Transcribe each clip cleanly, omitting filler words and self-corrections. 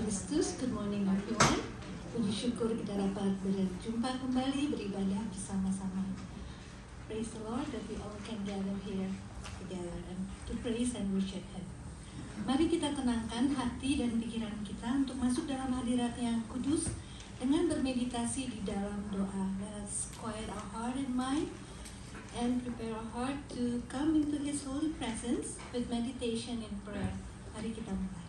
Kristus. Good morning everyone. Puji syukur kita dapat berjumpa kembali beribadah bersama-sama. Praise the Lord that we all can gather here together and to praise and worship Him. Mari kita tenangkan hati dan pikiran kita untuk masuk dalam hadirat yang kudus dengan bermeditasi di dalam doa. Let's quiet our heart and mind and prepare our heart to come into His holy presence with meditation and prayer. Mari kita mulai.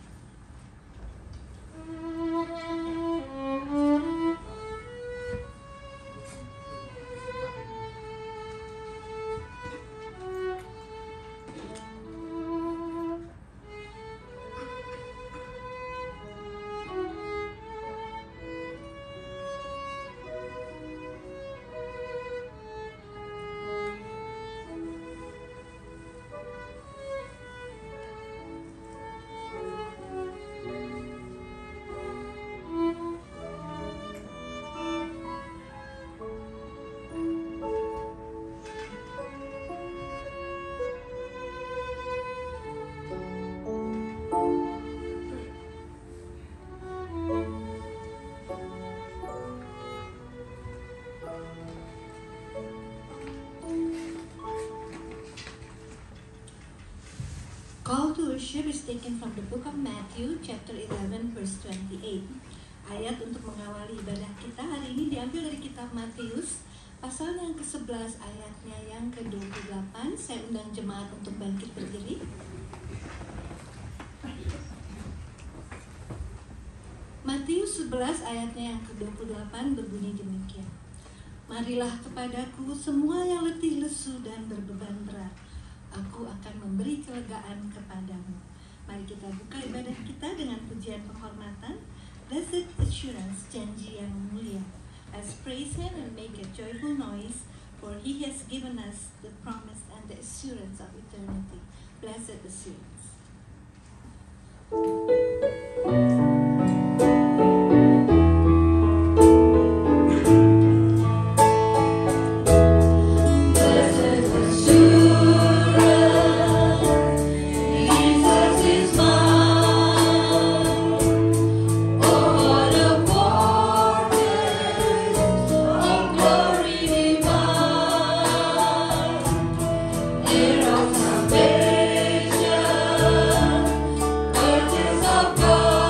Call to worship is taken from the book of Matthew, chapter 11, verse 28. Ayat untuk mengawali ibadah kita hari ini diambil dari kitab Matius, pasal yang ke-11, ayatnya yang ke-28. Saya undang jemaat untuk bangkit berdiri. Matius 11, ayatnya yang ke-28 berbunyi demikian. Marilah kepadaku semua yang letih lesu dan berbeban berat. Aku akan memberi kelegaan kepadamu. Mari kita buka ibadah kita dengan pujian penghormatan. Blessed assurance, janji yang mulia. Let's praise Him and make a joyful noise, for He has given us the promise and the assurance of eternity. Blessed assurance. Salvation, purchase of God.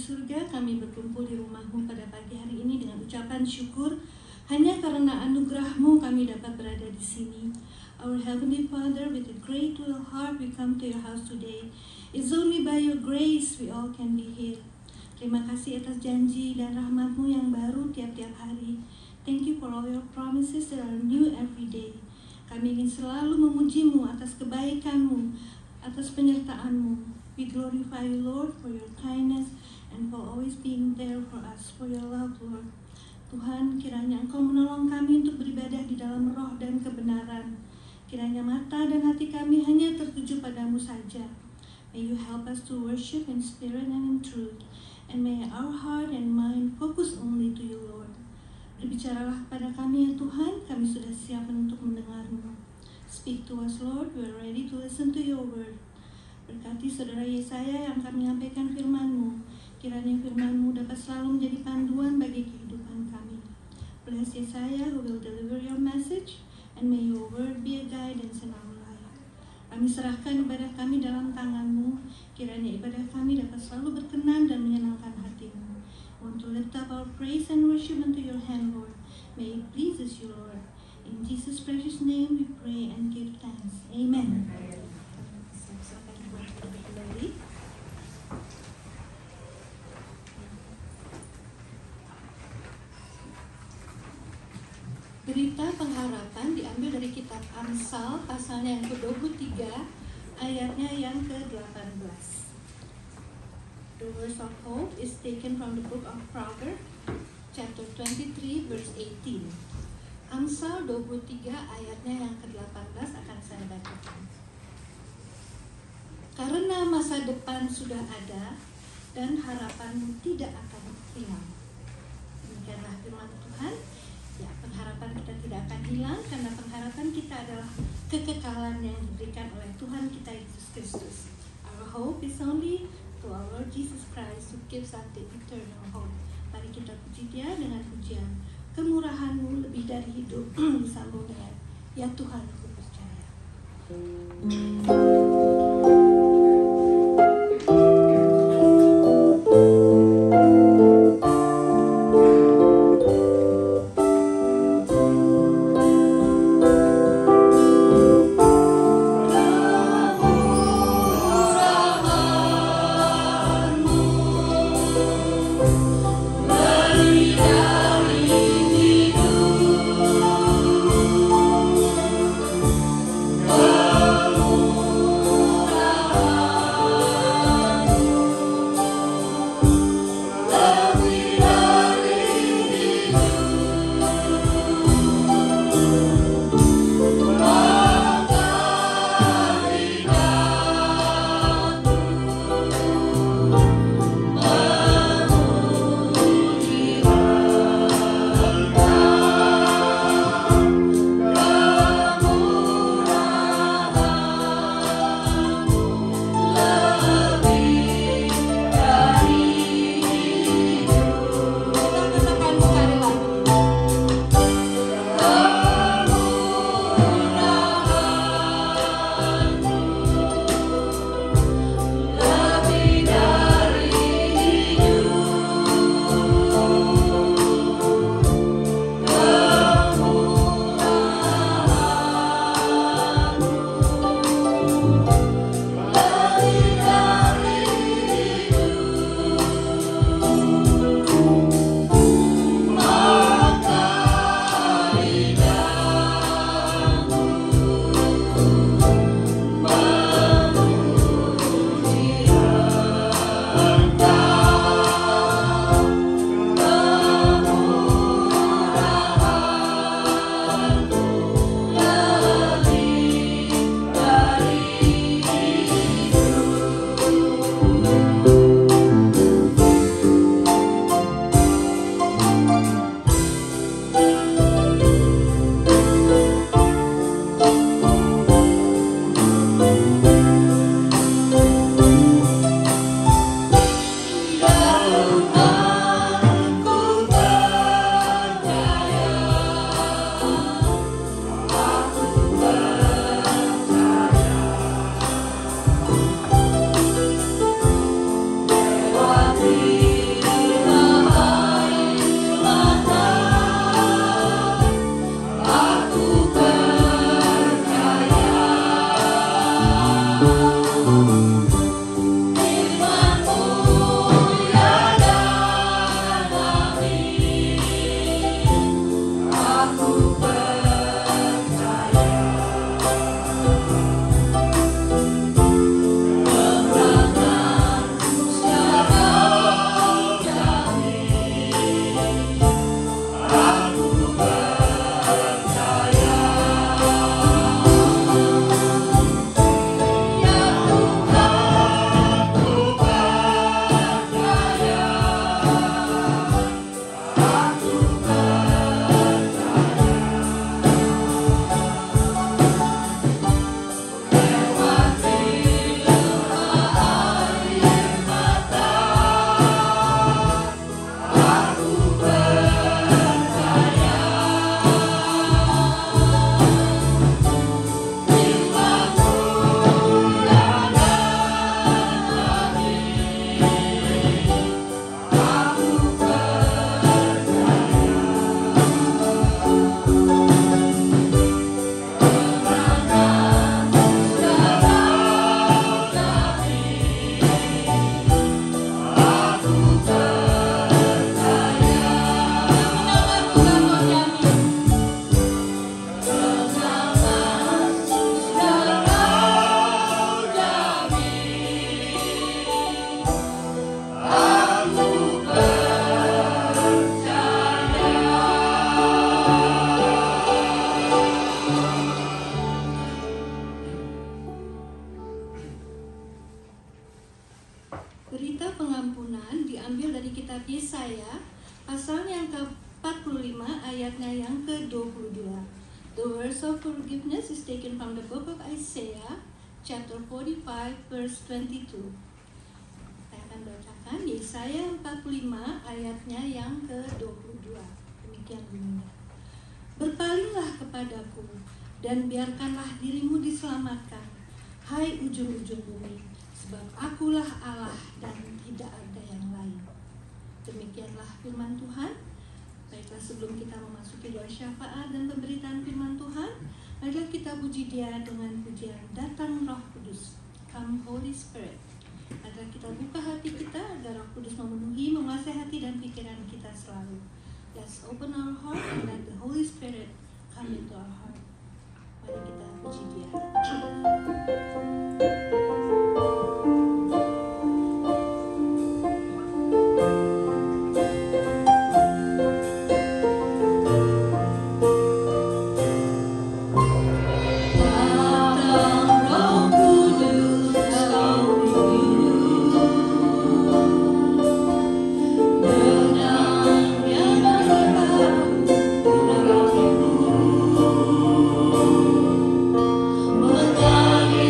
surga, kami berkumpul di rumah-Mu pada pagi hari ini dengan ucapan syukur. Hanya karena anugerah-Mu kami dapat berada di sini. Our Heavenly Father, with a grateful heart we come to your house today. It's only by your grace we all can be here. Terima kasih atas janji dan rahmat-Mu yang baru tiap-tiap hari. Thank you for all your promises that are new every day. Kami ingin selalu memuji-Mu atas kebaikan-Mu, atas penyertaan-Mu. We glorify you, Lord, for your kindness and for always being there for us, for your love, Lord. Tuhan, kiranya Engkau menolong kami untuk beribadah di dalam roh dan kebenaran. Kiranya mata dan hati kami hanya tertuju padamu saja. May you help us to worship in spirit and in truth. And may our heart and mind focus only to you, Lord. Berbicaralah kepada kami ya Tuhan, kami sudah siap untuk mendengar-Mu. Speak to us, Lord, we are ready to listen to your word. Berkati saudara Yesaya yang akan menyampaikan firman-Mu. Kiranya firman-Mu dapat selalu menjadi panduan bagi kehidupan kami. Bless Yesaya who will deliver your message, and may your word be a guidance in our life. Kami serahkan ibadah kami dalam tangan-Mu. Kiranya ibadah kami dapat selalu berkenan dan menyenangkan hati-Mu. Want to lift up our praise and worship unto your hand, Lord. May it pleases you, Lord. In Jesus' precious name we pray and give thanks. Amen. Berita pengharapan diambil dari kitab Amsal pasalnya yang ke-23 ayatnya yang ke-18. The verse of hope is taken from the book of Proverbs, chapter 23, verse 18. Amsal 23 ayatnya yang ke-18 akan saya bacakan. Karena masa depan sudah ada dan harapanmu tidak akan hilang. Demikianlah firman Tuhan. Ya, pengharapan kita tidak akan hilang karena pengharapan kita adalah kekekalan yang diberikan oleh Tuhan kita Yesus Kristus. Our hope is only to our Lord Jesus Christ who gives us the eternal hope. Mari kita puji Dia dengan pujian. Kemurahan-Mu lebih dari hidup. Disambung dengan ya Tuhan aku percaya. Oh dari kitab Yesaya, pasal yang ke-45 ayatnya yang ke-22. The words of forgiveness is taken from the book of Isaiah, chapter 45, verse 22. Saya akan bacakan Yesaya 45 ayatnya yang ke-22. Demikian bunyinya. Berpalinglah kepadaku dan biarkanlah dirimu diselamatkan, hai ujung-ujung bumi, sebab akulah Allah dan tidak ada yang lain. Demikianlah firman Tuhan. Baiklah, sebelum kita memasuki doa syafaat dan pemberitaan firman Tuhan, marilah kita puji Dia dengan pujian Datang Roh Kudus, Come Holy Spirit. Agar kita buka hati kita agar Roh Kudus memenuhi, menguasai hati dan pikiran kita selalu. Let's open our heart and let the Holy Spirit come into our heart. Mari kita puji Dia. Matahari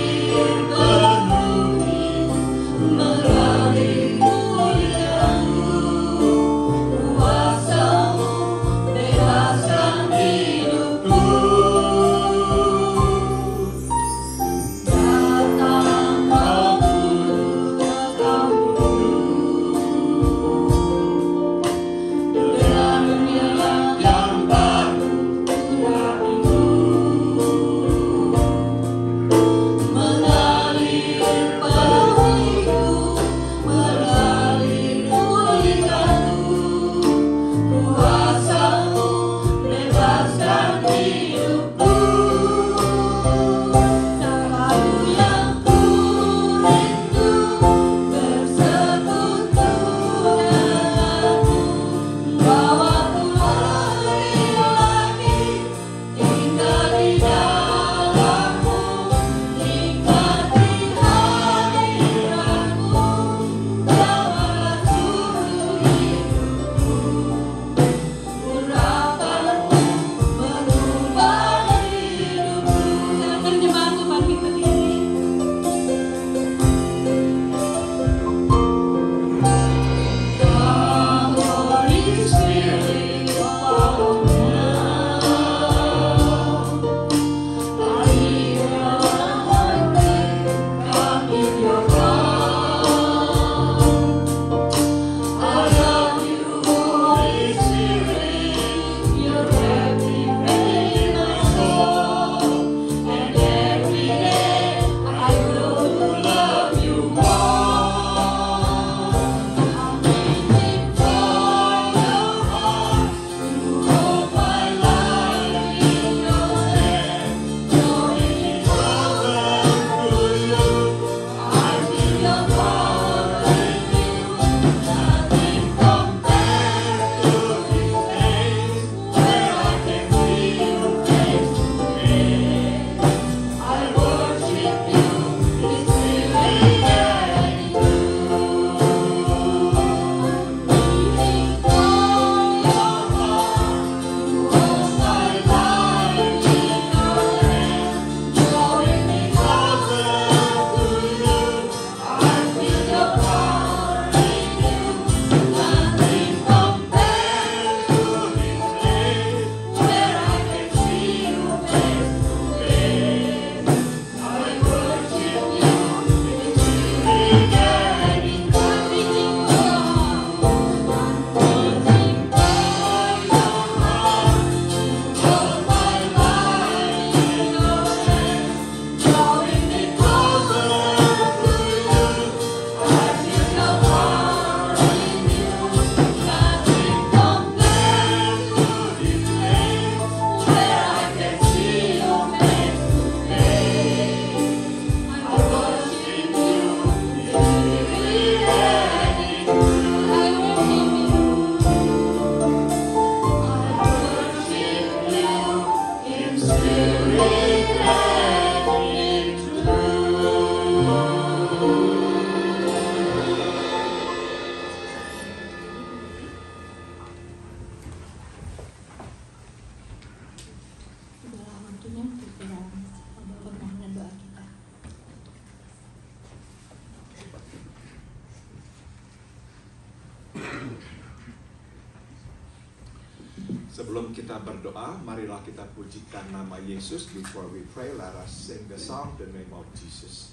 Sebelum kita berdoa, marilah kita pujikan nama Yesus. Before we pray, let us sing the song, The Name of Jesus.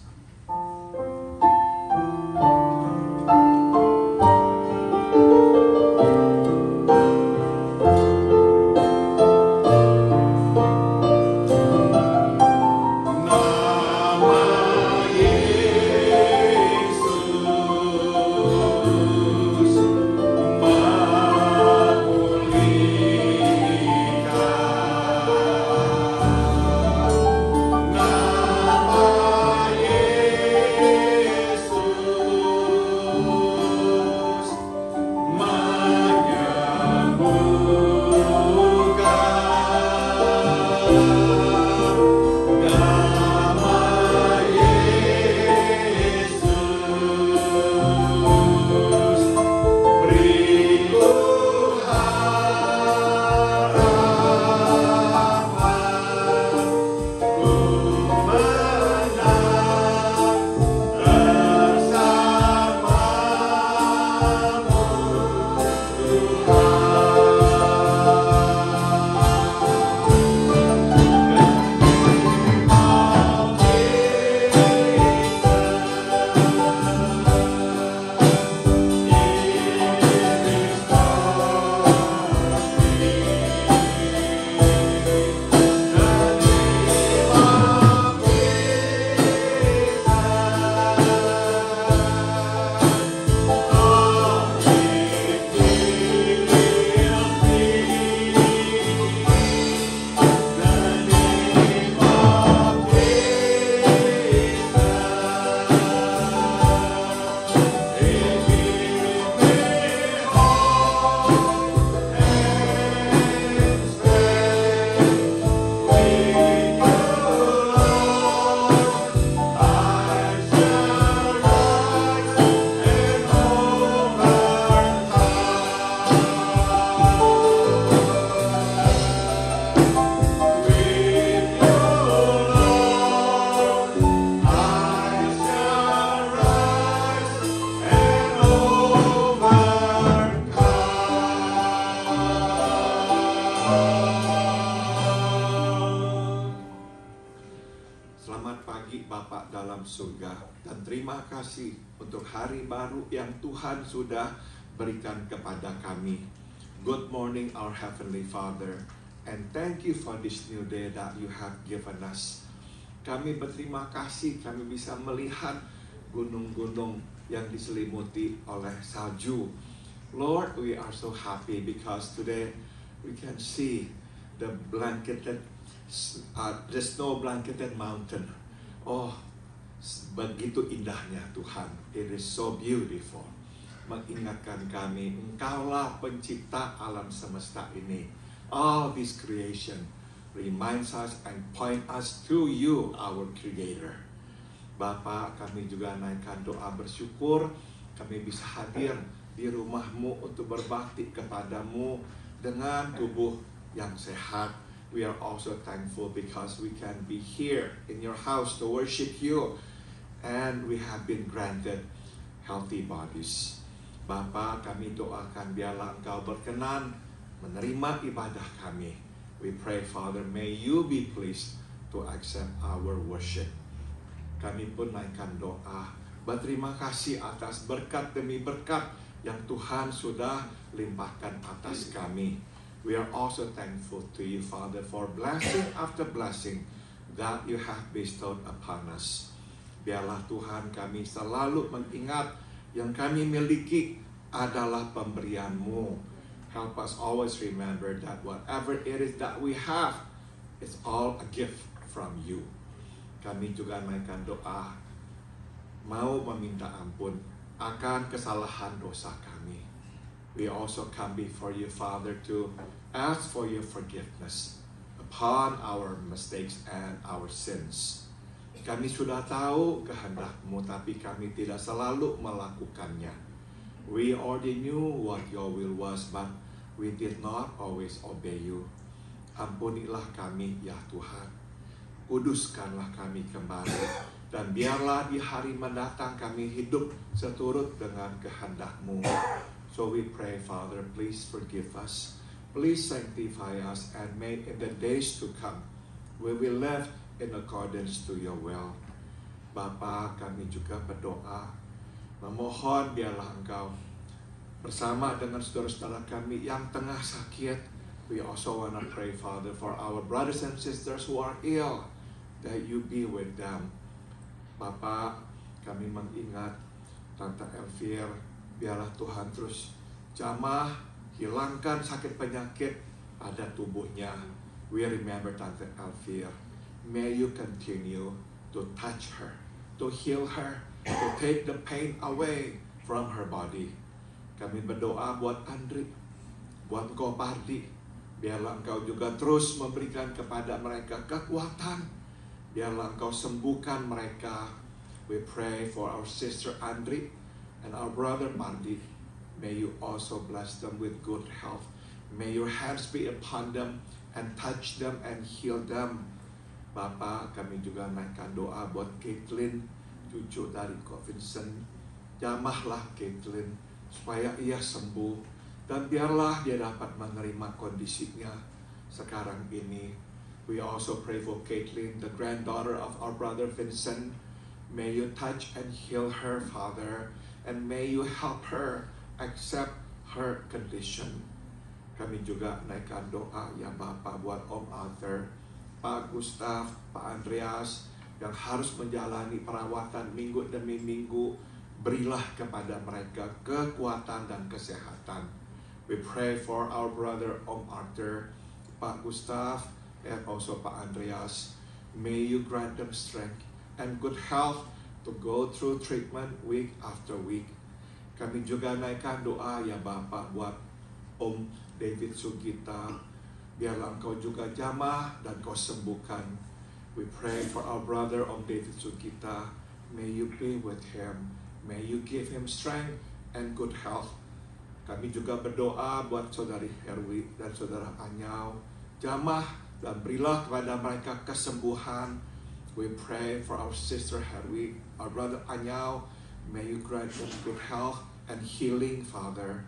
Tuhan sudah berikan kepada kami. Good morning, our Heavenly Father, and thank you for this new day that you have given us. Kami berterima kasih kami bisa melihat gunung-gunung yang diselimuti oleh salju. Lord, we are so happy because today we can see the snow blanketed mountain. Oh, begitu indahnya Tuhan. It is so beautiful. Mengingatkan kami, Engkaulah pencipta alam semesta ini. All this creation reminds us and point us to you, our Creator. Bapa, kami juga naikkan doa bersyukur. Kami bisa hadir di rumahmu untuk berbakti kepadamu dengan tubuh yang sehat. We are also thankful because we can be here in your house to worship you. And we have been granted healthy bodies. Bapa, kami doakan biarlah Engkau berkenan menerima ibadah kami. We pray, Father, may you be pleased to accept our worship. Kami pun naikkan doa. Berterima kasih atas berkat demi berkat yang Tuhan sudah limpahkan atas kami. We are also thankful to you, Father, for blessing after blessing that you have bestowed upon us. Biarlah Tuhan kami selalu mengingat yang kami miliki adalah pemberian-Mu. Help us always remember that whatever it is that we have, it's all a gift from you. Kami juga naikkan doa, mau meminta ampun akan kesalahan dosa kami. We also come before you, Father, to ask for your forgiveness upon our mistakes and our sins. Kami sudah tahu kehendak-Mu, tapi kami tidak selalu melakukannya. We already knew what your will was, but we did not always obey you. Ampunilah kami, ya Tuhan. Kuduskanlah kami kembali. Dan biarlah di hari mendatang kami hidup seturut dengan kehendak-Mu. So we pray, Father, please forgive us. Please sanctify us, and may in the days to come we will live in accordance to your will. Bapa, kami juga berdoa, memohon biarlah Engkau bersama dengan saudara-saudara kami yang tengah sakit. We also want to pray, Father, for our brothers and sisters who are ill, that you be with them. Bapa, kami mengingat Tante Elvir, biarlah Tuhan terus jamah, hilangkan sakit penyakit pada tubuhnya. We remember Tante Elvir. May you continue to touch her, to heal her, to take the pain away from her body. Kami berdoa buat Andri, buat Gopardi. Biarlah Engkau juga terus memberikan kepada mereka kekuatan. Biarlah Engkau sembuhkan mereka. We pray for our sister Andri and our brother Pardi. May you also bless them with good health. May your hands be upon them and touch them and heal them. Bapa, kami juga naikkan doa buat Caitlin, cucu dari Ko Vincent. Jamahlah Caitlin supaya ia sembuh, dan biarlah dia dapat menerima kondisinya sekarang ini. We also pray for Caitlin, the granddaughter of our brother Vincent. May you touch and heal her, Father, and may you help her accept her condition. Kami juga naikkan doa ya Bapa buat Om Arthur, Pak Gustaf, Pak Andreas yang harus menjalani perawatan minggu demi minggu. Berilah kepada mereka kekuatan dan kesehatan. We pray for our brother Om Arthur, Pak Gustaf, and also Pak Andreas. May you grant them strength and good health to go through treatment week after week. Kami juga naikkan doa ya Bapak buat Om David Sugita. Biarlah Engkau juga jamah dan Kau sembuhkan. We pray for our brother Om David Sugita. May you be with him. May you give him strength and good health. Kami juga berdoa buat Saudari Herwi dan Saudara Anyau. Jamah dan berilah kepada mereka kesembuhan. We pray for our sister Herwi, our brother Anyau. May you grant them good health and healing, Father.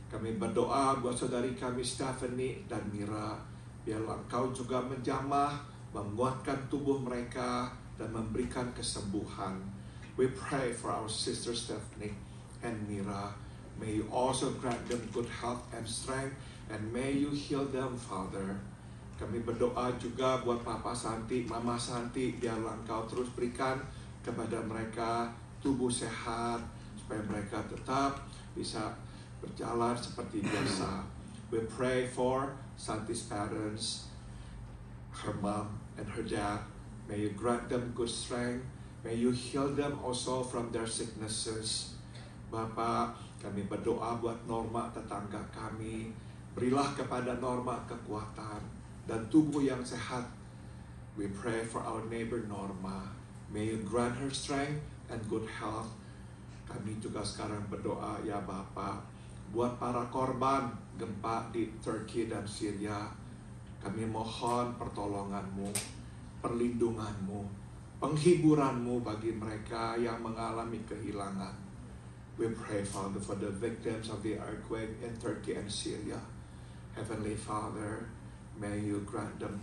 Kami berdoa buat saudari kami Stephanie dan Mira. Biarlah Engkau juga menjamah, menguatkan tubuh mereka, dan memberikan kesembuhan. We pray for our sister Stephanie and Mira. May you also grant them good health and strength, and may you heal them, Father. Kami berdoa juga buat Papa Santi, Mama Santi. Biarlah Engkau terus berikan kepada mereka tubuh sehat, supaya mereka tetap bisa berjalan seperti biasa. We pray for Santi's parents, her mom and her dad. May you grant them good strength. May you heal them also from their sicknesses. Bapak, kami berdoa buat Norma tetangga kami. Berilah kepada Norma kekuatan dan tubuh yang sehat. We pray for our neighbor Norma. May you grant her strength and good health. Kami juga sekarang berdoa ya Bapak, buat para korban gempa di Turki dan Syria. Kami mohon pertolongan-Mu, perlindungan-Mu, penghiburan-Mu bagi mereka yang mengalami kehilangan. We pray, Father, for the victims of the earthquake in Turkey and Syria. Heavenly Father, may you grant them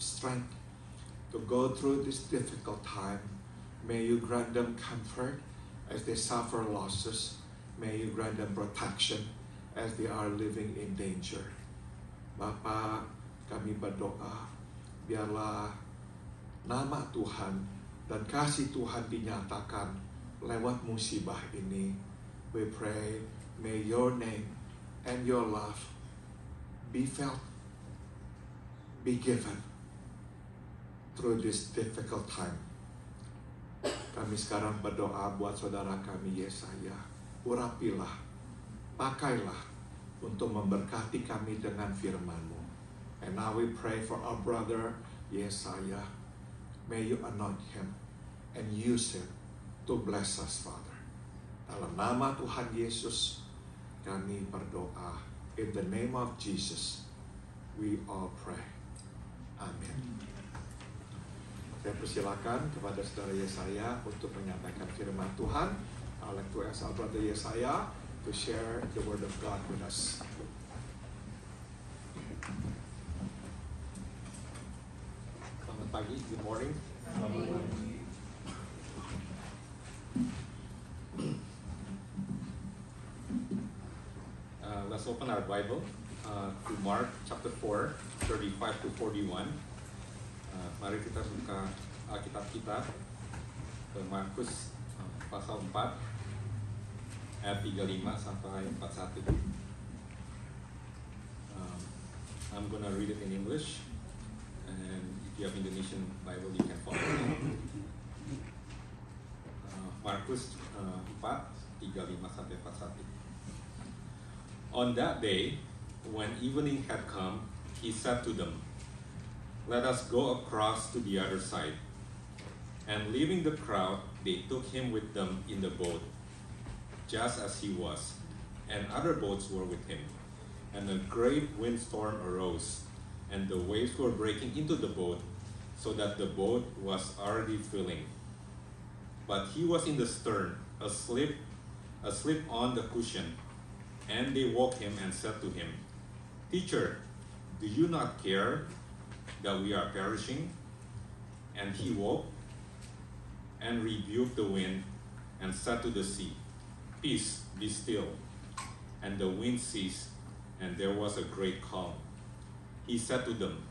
strength to go through this difficult time. May you grant them comfort as they suffer losses. May you grant them protection as they are living in danger. Bapa, kami berdoa, biarlah nama Tuhan dan kasih Tuhan dinyatakan lewat musibah ini. We pray, may your name and your love be felt, be given through this difficult time. Kami sekarang berdoa buat saudara kami Yesaya. Urapilah, pakailah untuk memberkati kami dengan firman-Mu. And now we pray for our brother Yesaya. May you anoint him and use him to bless us, Father. Dalam nama Tuhan Yesus, kami berdoa. In the name of Jesus, we all pray. Amin. Saya persilakan kepada saudara Yesaya untuk menyampaikan firman Tuhan. I'd like to ask our brother Yesaya to share the word of God with us. pagi. Good morning. Let's open our Bible to Mark chapter 4, 35 to 41. Mari kita buka Alkitab kita ke Markus pasal 4 ayat 35 sampai 41. I'm gonna read it in English, and if you have Indonesian Bible, you can follow me. Markus 4, 35 sampai 41. On that day, when evening had come, he said to them, "Let us go across to the other side." And leaving the crowd, they took him with them in the boat, just as he was, and other boats were with him. And a great windstorm arose, and the waves were breaking into the boat, so that the boat was already filling. But he was in the stern, asleep on the cushion. And they woke him and said to him, "Teacher, do you not care that we are perishing?" And he woke and rebuked the wind and said to the sea, "Peace, be still." And the wind ceased, and there was a great calm. He said to them,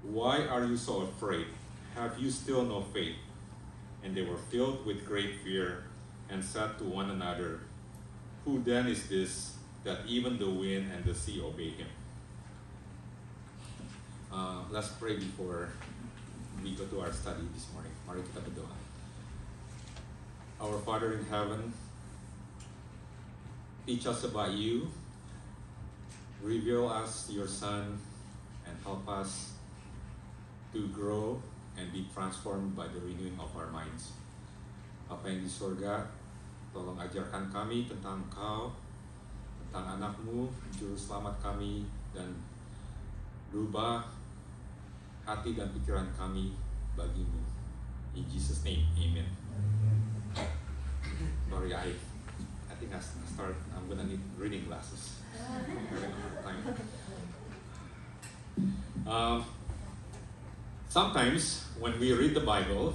"Why are you so afraid? Have you still no faith?" And they were filled with great fear and said to one another, "Who then is this that even the wind and the sea obey him?" Let's pray before we go to our study this morning. Mari kita berdoa. Our Father in heaven, teach us about you, reveal us your Son, and help us to grow and be transformed by the renewing of our minds. Bapa yang di surga, tolong ajarkan kami tentang Engkau, tentang anak-Mu, Juru Selamat kami, dan rubah hati dan pikiran kami bagi-Mu. In Jesus' name, amen. Sorry, I think I'm gonna need reading glasses. Sometimes when we read the Bible,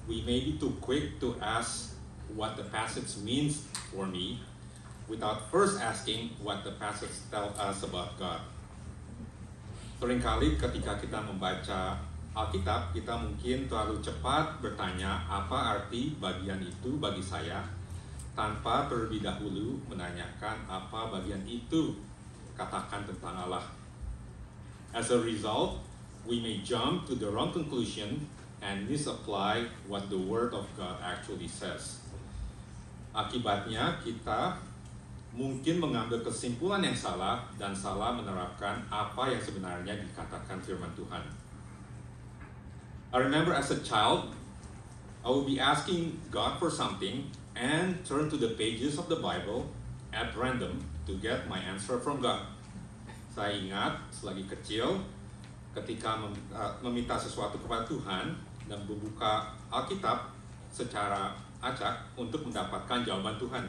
we may be too quick to ask what the passage means for me without first asking what the passage tells us about God. Seringkali ketika kita membaca Alkitab, kita mungkin terlalu cepat bertanya apa arti bagian itu bagi saya, tanpa terlebih dahulu menanyakan apa bagian itu katakan tentang Allah. As a result, we may jump to the wrong conclusion and misapply what the Word of God actually says. Akibatnya kita mungkin mengambil kesimpulan yang salah dan salah menerapkan apa yang sebenarnya dikatakan firman Tuhan. I remember as a child, I would be asking God for something and turn to the pages of the Bible at random to get my answer from God. Saya ingat selagi kecil, ketika meminta sesuatu kepada Tuhan dan membuka Alkitab secara acak untuk mendapatkan jawaban Tuhan.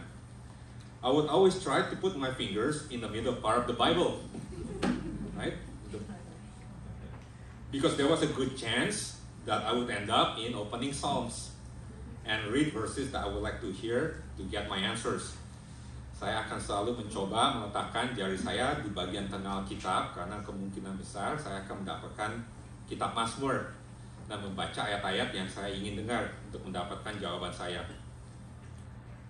I would always try to put my fingers in the middle part of the Bible, right? Because there was a good chance that I would end up in opening Psalms and read verses that I would like to hear to get my answers. Saya akan selalu mencoba meletakkan jari saya di bagian tengah Alkitab karena kemungkinan besar saya akan mendapatkan kitab Mazmur dan membaca ayat-ayat yang saya ingin dengar untuk mendapatkan jawaban saya.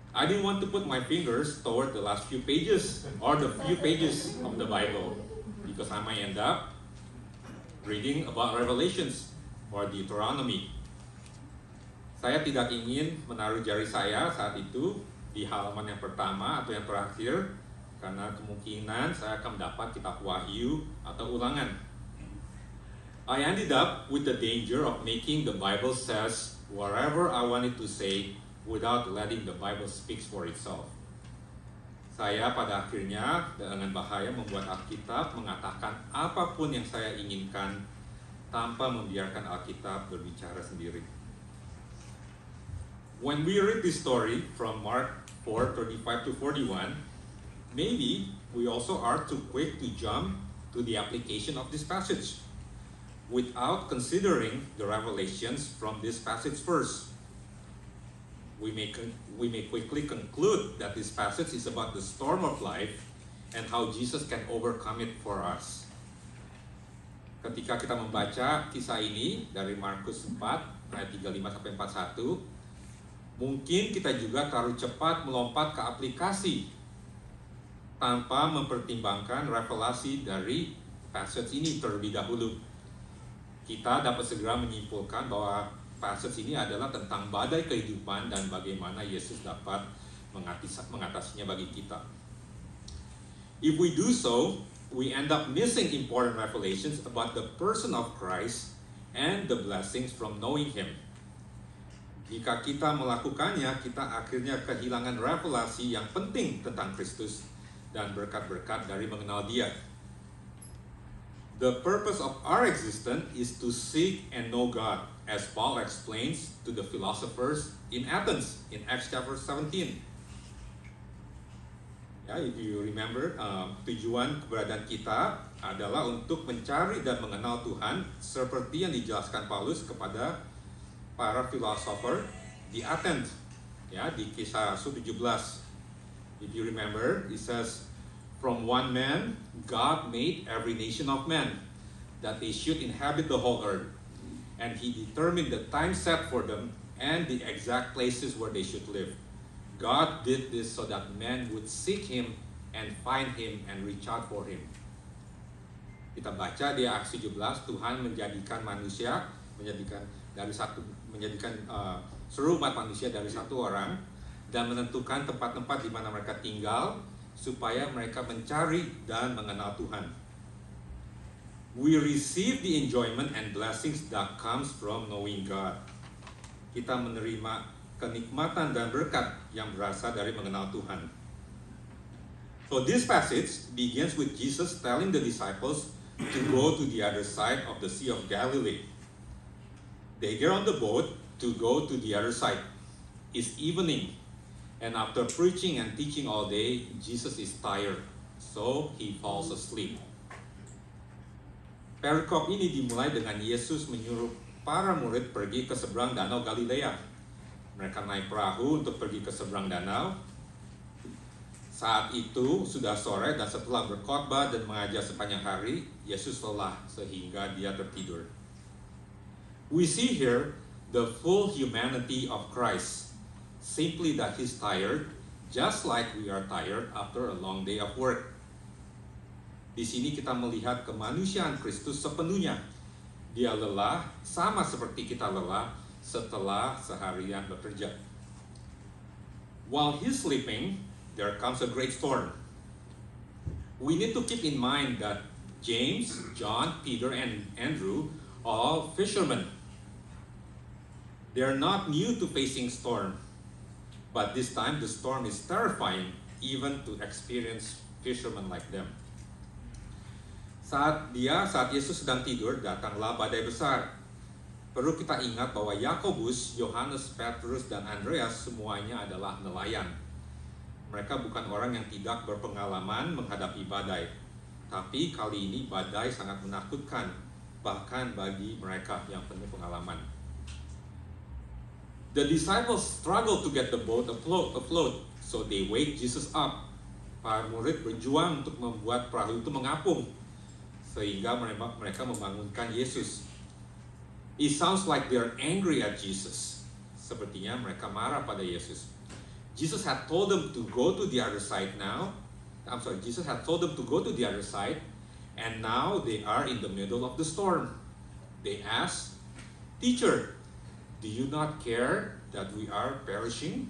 I didn't want to put my fingers toward the last few pages or the few pages of the Bible because I might end up reading about Revelations or Deuteronomy. Saya tidak ingin menaruh jari saya saat itu di halaman yang pertama atau yang terakhir karena kemungkinan saya akan mendapat kitab Wahyu atau Ulangan. I ended up with the danger of making the Bible says whatever I wanted to say without letting the Bible speak for itself. Saya pada akhirnya dengan bahaya membuat Alkitab mengatakan apapun yang saya inginkan tanpa membiarkan Alkitab berbicara sendiri. When we read this story from Mark 4:35 to 41, maybe we also are too quick to jump to the application of this passage. without considering the revelations from this passage first. We may quickly conclude that this passage is about the storm of life and how Jesus can overcome it for us. Ketika kita membaca kisah ini dari Markus 4 ayat 35-41, mungkin kita juga terlalu cepat melompat ke aplikasi tanpa mempertimbangkan revelasi dari passage ini terlebih dahulu. Kita dapat segera menyimpulkan bahwa passage ini adalah tentang badai kehidupan dan bagaimana Yesus dapat mengatasinya bagi kita. If we do so, we end up missing important revelations about the person of Christ and the blessings from knowing Him. Jika kita melakukannya, kita akhirnya kehilangan revelasi yang penting tentang Kristus dan berkat-berkat dari mengenal Dia. The purpose of our existence is to seek and know God, as Paul explains to the philosophers in Athens in Acts chapter 17. Ya, if you remember, tujuan keberadaan kita adalah untuk mencari dan mengenal Tuhan seperti yang dijelaskan Paulus kepada para filosofer di Athens, ya, di kisah 17. If you remember, it says, "From one man, God made every nation of men, that they should inhabit the whole earth. And He determined the time set for them and the exact places where they should live. God did this so that men would seek Him and find Him and reach out for Him." Kita baca di Acts 17, Tuhan menjadikan manusia, menjadikan seluruh umat manusia dari satu orang dan menentukan tempat-tempat di mana mereka tinggal supaya mereka mencari dan mengenal Tuhan. We receive the enjoyment and blessings that comes from knowing God. Kita menerima kenikmatan dan berkat yang berasal dari mengenal Tuhan. So this passage begins with Jesus telling the disciples to go to the other side of the Sea of Galilee. They get on the boat to go to the other side. It's evening, and after preaching and teaching all day, Jesus is tired, so He falls asleep. Perikop ini dimulai dengan Yesus menyuruh para murid pergi ke seberang Danau Galilea. Mereka naik perahu untuk pergi ke seberang danau. Saat itu sudah sore dan setelah berkhotbah dan mengajar sepanjang hari, Yesus lelah sehingga Dia tertidur. We see here the full humanity of Christ, simply that He's tired, just like we are tired after a long day of work. Di sini kita melihat kemanusiaan Kristus sepenuhnya. Dia lelah sama seperti kita lelah setelah seharian bekerja. While He's sleeping, there comes a great storm. We need to keep in mind that James, John, Peter, and Andrew are all fishermen. They are not new to facing storm, but this time the storm is terrifying even to experienced fishermen like them. Saat Yesus sedang tidur, datanglah badai besar. Perlu kita ingat bahwa Yakobus, Yohanes, Petrus, dan Andreas semuanya adalah nelayan. Mereka bukan orang yang tidak berpengalaman menghadapi badai. Tapi kali ini badai sangat menakutkan, bahkan bagi mereka yang penuh pengalaman. The disciples struggle to get the boat afloat, so they wake Jesus up. Para murid berjuang untuk membuat perahu itu mengapung, sehingga mereka membangunkan Yesus. It sounds like they are angry at Jesus. Sepertinya mereka marah pada Yesus. Jesus had told them to go to the other side now. Jesus had told them to go to the other side, and now they are in the middle of the storm. They ask, "Teacher, do you not care that we are perishing?"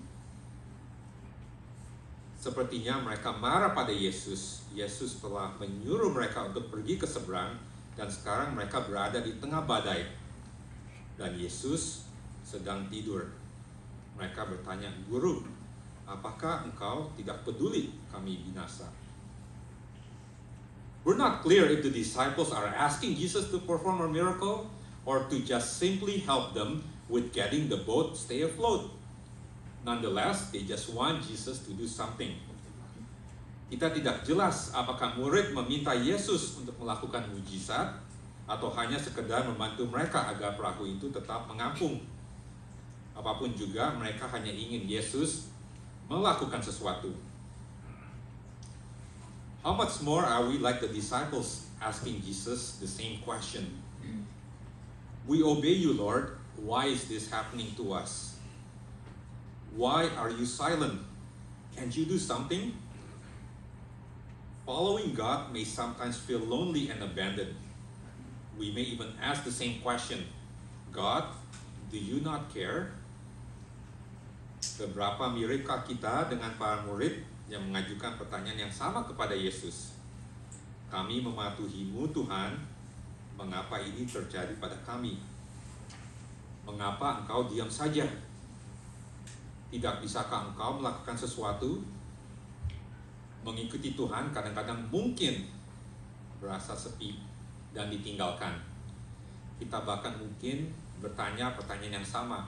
Sepertinya mereka marah pada Yesus. Yesus telah menyuruh mereka untuk pergi ke seberang, dan sekarang mereka berada di tengah badai. Dan Yesus sedang tidur. Mereka bertanya, "Guru, apakah engkau tidak peduli kami binasa?" We're not clear if the disciples are asking Jesus to perform a miracle or to just simply help them with getting the boat stay afloat. Nonetheless, they just want Jesus to do something. Kita tidak jelas apakah murid meminta Yesus untuk melakukan mujizat atau hanya sekedar membantu mereka agar perahu itu tetap mengapung. Apapun juga, mereka hanya ingin Yesus melakukan sesuatu. How much more are we like the disciples asking Jesus the same question? We obey you, Lord. Why is this happening to us? Why are you silent? Can't you do something? Following God may sometimes feel lonely and abandoned. We may even ask the same question, God, do you not care? Seberapa miripkah kita dengan para murid yang mengajukan pertanyaan yang sama kepada Yesus? Kami mematuhi-Mu, Tuhan, mengapa ini terjadi pada kami? Mengapa Engkau diam saja? Tidak bisakah Engkau melakukan sesuatu? Mengikuti Tuhan kadang-kadang mungkin berasa sepi dan ditinggalkan. Kita bahkan mungkin bertanya pertanyaan yang sama.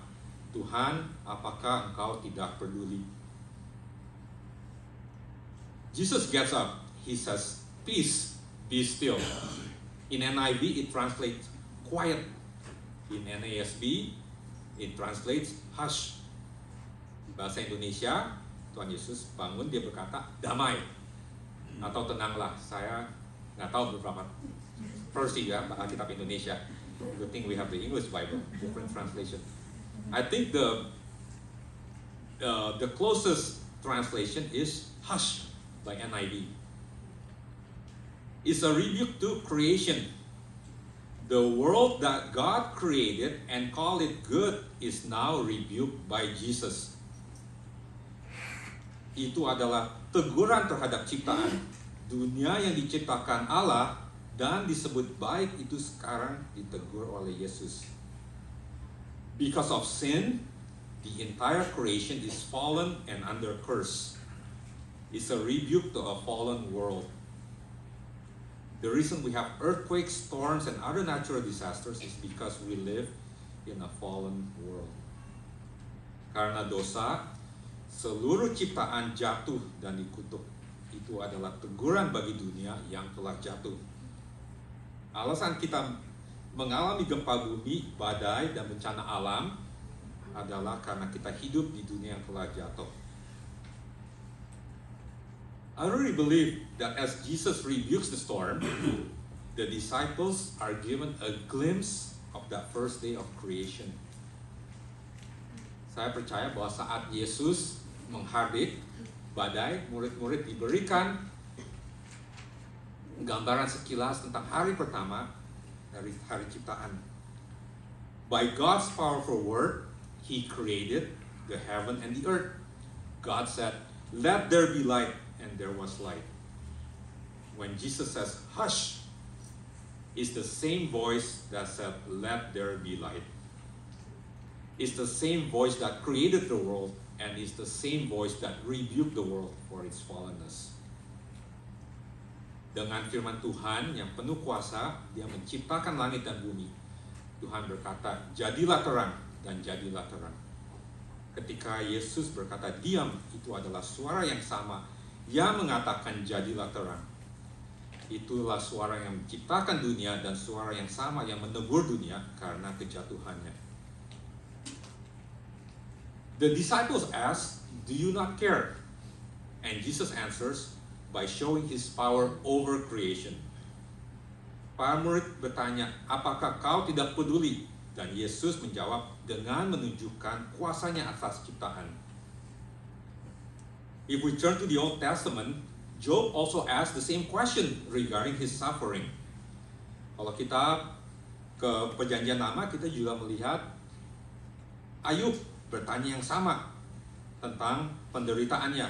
Tuhan, apakah Engkau tidak peduli? Jesus gets up. He says, peace, be still. In NIV, it translates quiet. In NASB, it translates hush. Di bahasa Indonesia, Tuhan Yesus bangun, dia berkata, damai. Atau tenanglah. Saya nggak tahu beberapa versi ya, Alkitab Indonesia. Good thing we have the English Bible, different translation. I think the closest translation is hush by NIV. It's a rebuke to creation. The world that God created and called it good is now rebuked by Jesus. Itu adalah teguran terhadap ciptaan. Dunia yang diciptakan Allah dan disebut baik itu sekarang ditegur oleh Yesus. Because of sin, the entire creation is fallen and under curse. It's a rebuke to a fallen world. The reason we have earthquakes, storms, and other natural disasters is because we live in a fallen world. Karena dosa, seluruh ciptaan jatuh dan dikutuk. Itu adalah teguran bagi dunia yang telah jatuh. Alasan kita mengalami gempa bumi, badai, dan bencana alam adalah karena kita hidup di dunia yang telah jatuh. I really believe that as Jesus rebukes the storm, the disciples are given a glimpse of that first day of creation. Saya percaya bahwa saat Yesus menghardik badai, murid-murid diberikan gambaran sekilas tentang hari pertama dari hari ciptaan. By God's powerful word, He created the heaven and the earth. God said, "Let there be light," and there was light. When Jesus says, "Hush," it's the same voice that said, "Let there be light." It's the same voice that created the world, and it's the same voice that rebuked the world for its fallenness. Dengan firman Tuhan yang penuh kuasa, Dia menciptakan langit dan bumi. Tuhan berkata, jadilah terang, dan jadilah terang. Ketika Yesus berkata diam, itu adalah suara yang sama yang mengatakan jadilah terang. Itulah suara yang menciptakan dunia dan suara yang sama yang menegur dunia karena kejatuhannya. The disciples ask, "Do you not care?" And Jesus answers by showing His power over creation. Para murid bertanya, apakah kau tidak peduli? Dan Yesus menjawab dengan menunjukkan kuasanya atas ciptaan. If we turn to the Old Testament, Job also asked the same question regarding his suffering. Kalau kita ke Perjanjian Lama, kita juga melihat Ayub bertanya yang sama tentang penderitaannya.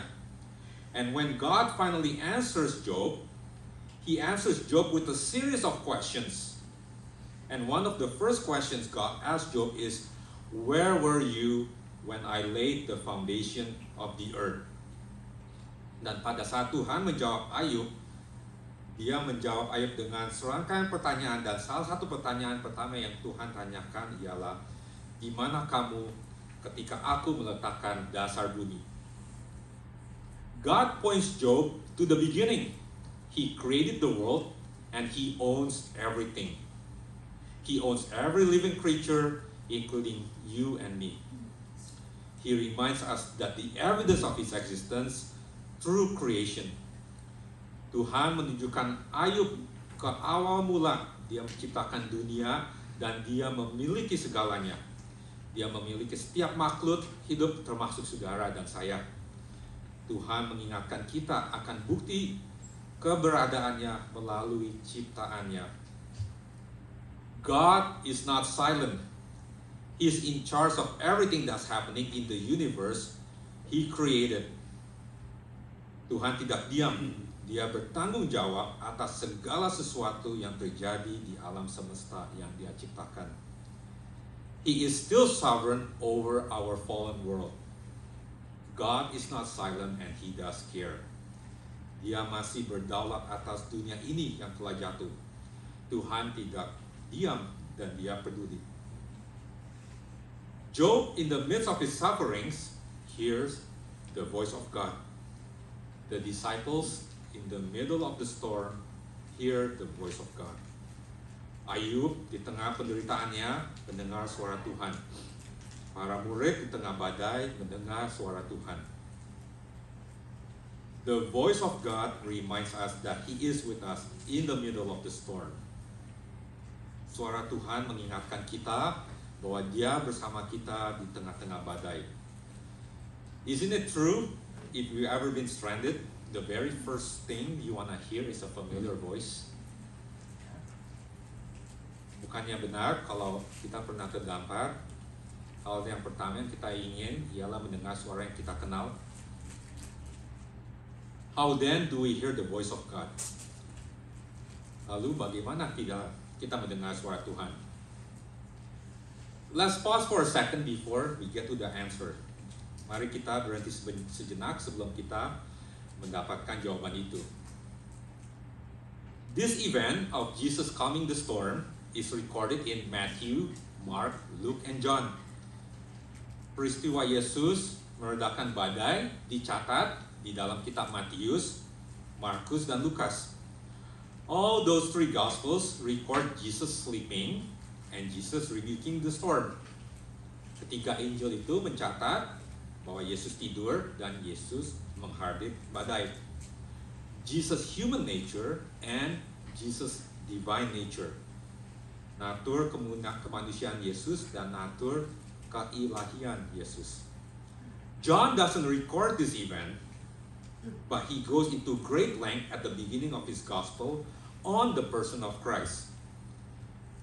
And when God finally answers Job, He answers Job with a series of questions. And one of the first questions God asked Job is, "Where were you when I laid the foundation of the earth?" Dan pada saat Tuhan menjawab Ayub, Dia menjawab Ayub dengan serangkaian pertanyaan, dan salah satu pertanyaan pertama yang Tuhan tanyakan ialah, "Di mana kamu ketika aku meletakkan dasar bumi?" God points Job to the beginning. He created the world and He owns everything. He owns every living creature, including you and me. He reminds us that the evidence of His existence through creation. Tuhan menunjukkan Ayub ke awal mula Dia menciptakan dunia dan Dia memiliki segalanya. Dia memiliki setiap makhluk hidup termasuk saudara dan saya. Tuhan mengingatkan kita akan bukti keberadaannya melalui ciptaannya. God is not silent. He is in charge of everything that's happening in the universe He created. Tuhan tidak diam. Dia bertanggung jawab atas segala sesuatu yang terjadi di alam semesta yang Dia ciptakan. He is still sovereign over our fallen world. God is not silent and He does care. Dia masih berdaulat atas dunia ini yang telah jatuh. Tuhan tidak diam dan Dia peduli. Job, in the midst of his sufferings, hears the voice of God. The disciples, in the middle of the storm, hear the voice of God. Ayub, di tengah penderitaannya, mendengar suara Tuhan. Para murid di tengah badai mendengar suara Tuhan. The voice of God reminds us that He is with us in the middle of the storm. Suara Tuhan mengingatkan kita bahwa Dia bersama kita di tengah-tengah badai. Isn't it true? If you've ever been stranded, the very first thing you want to hear is a familiar voice. Bukannya benar kalau kita pernah terdampar, hal yang pertama yang kita ingin ialah mendengar suara yang kita kenal. How then do we hear the voice of God? Lalu bagaimana kita mendengar suara Tuhan? Let's pause for a second before we get to the answer. Mari kita berhenti sejenak sebelum kita mendapatkan jawaban itu. This event of Jesus calming the storm is recorded in Matthew, Mark, Luke, and John. Peristiwa Yesus meredakan badai dicatat di dalam kitab Matius, Markus, dan Lukas. All those three Gospels record Jesus sleeping and Jesus rebuking the storm. Ketiga Injil itu mencatat bahwa Yesus tidur dan Yesus menghadapi badai. Jesus human nature and Jesus divine nature. Natur kemanusiaan Yesus dan natur keilahian Yesus. John doesn't record this event, but he goes into great length at the beginning of his gospel on the person of Christ.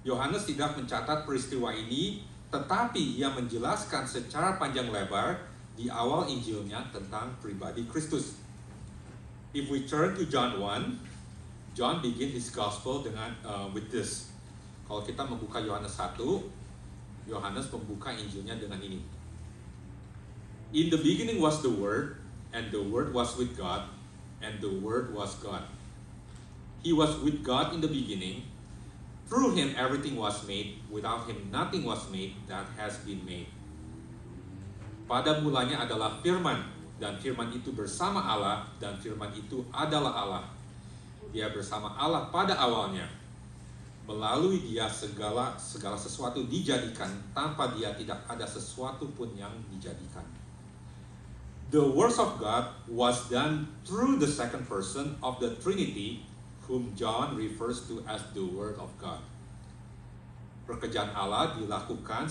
Yohanes tidak mencatat peristiwa ini, tetapi ia menjelaskan secara panjang lebar di awal Injilnya tentang pribadi Kristus. If we turn to John 1, John begins his gospel with this. Kalau kita membuka Yohanes 1, Yohanes membuka Injilnya dengan ini. In the beginning was the Word, and the Word was with God, and the Word was God. He was with God in the beginning. Through Him everything was made. Without Him nothing was made that has been made. Pada mulanya adalah Firman, dan Firman itu bersama Allah, dan Firman itu adalah Allah. Dia bersama Allah pada awalnya. Melalui Dia segala sesuatu dijadikan, tanpa Dia tidak ada sesuatu pun yang dijadikan. The works of God was done through the second person of the Trinity, whom John refers to as the Word of God. Pekerjaan Allah dilakukan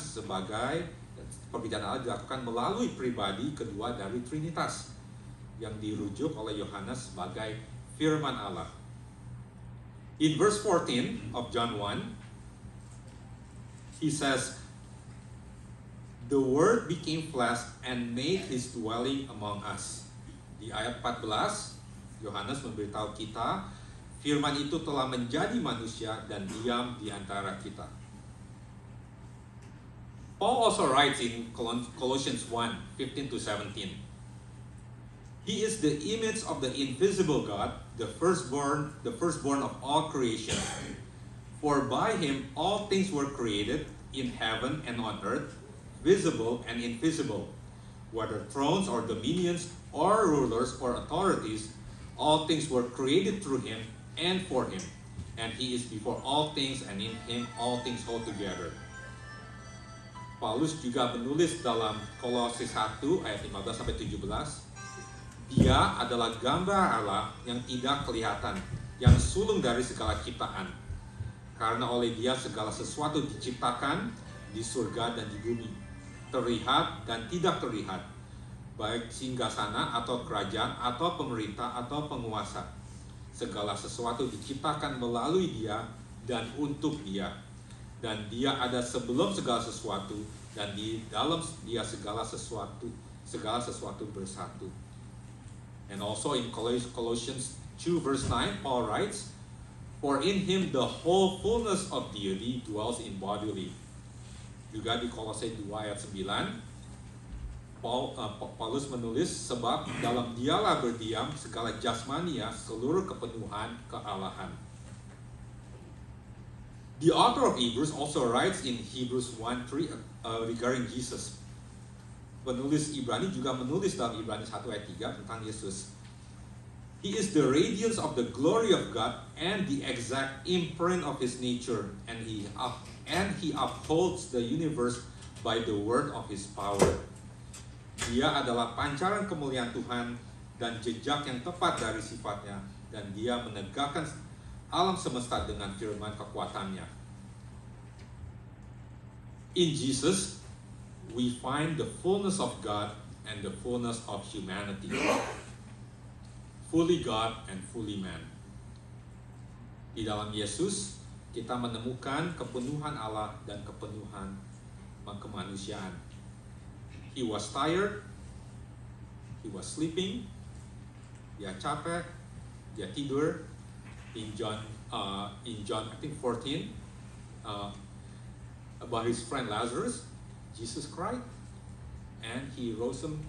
melalui pribadi kedua dari Trinitas, yang dirujuk oleh Yohanes sebagai Firman Allah. In verse 14 of John 1, he says, "The Word became flesh and made His dwelling among us." Di ayat 14, Yohanes memberitahu kita, Firman itu telah menjadi manusia dan diam di antara kita. Paul also writes in Colossians 1:15-17, "He is the image of the invisible God, the firstborn of all creation. For by Him all things were created, in heaven and on earth, visible and invisible, whether thrones or dominions or rulers or authorities, all things were created through Him and for Him. and He is before all things, and in Him all things hold together. Paulus juga menulis dalam Kolose 1 ayat 15-17, Dia adalah gambar Allah yang tidak kelihatan, yang sulung dari segala ciptaan. Karena oleh Dia segala sesuatu diciptakan di surga dan di bumi, terlihat dan tidak terlihat, baik singgasana atau kerajaan atau pemerintah atau penguasa. Segala sesuatu diciptakan melalui Dia dan untuk Dia. Dan Dia ada sebelum segala sesuatu, dan di dalam Dia segala sesuatu bersatu. And also in Colossians 2 verse 9, Paul writes, For in Him the whole fullness of deity dwells in bodily. Juga di Kolose 2 ayat 9, Paulus menulis, sebab dalam Dialah berdiam segala jasmania, seluruh kepenuhan kealahan. The author of Hebrews also writes in Hebrews 1:3 regarding Jesus. Penulis Ibrani juga menulis dalam Ibrani 1 ayat 3 tentang Yesus. He is the radiance of the glory of God and the exact imprint of His nature, and He upholds the universe by the word of His power. Dia adalah pancaran kemuliaan Tuhan dan jejak yang tepat dari sifatnya, dan Dia menegakkan alam semesta dengan firman kekuatannya. In Jesus, we find the fullness of God and the fullness of humanity. Fully God and fully man. Di dalam Yesus, kita menemukan kepenuhan Allah dan kepenuhan kemanusiaan. He was tired, He was sleeping, Dia capek, Dia tidur. In John I think 14, about his friend Lazarus, Jesus cried, and He rose him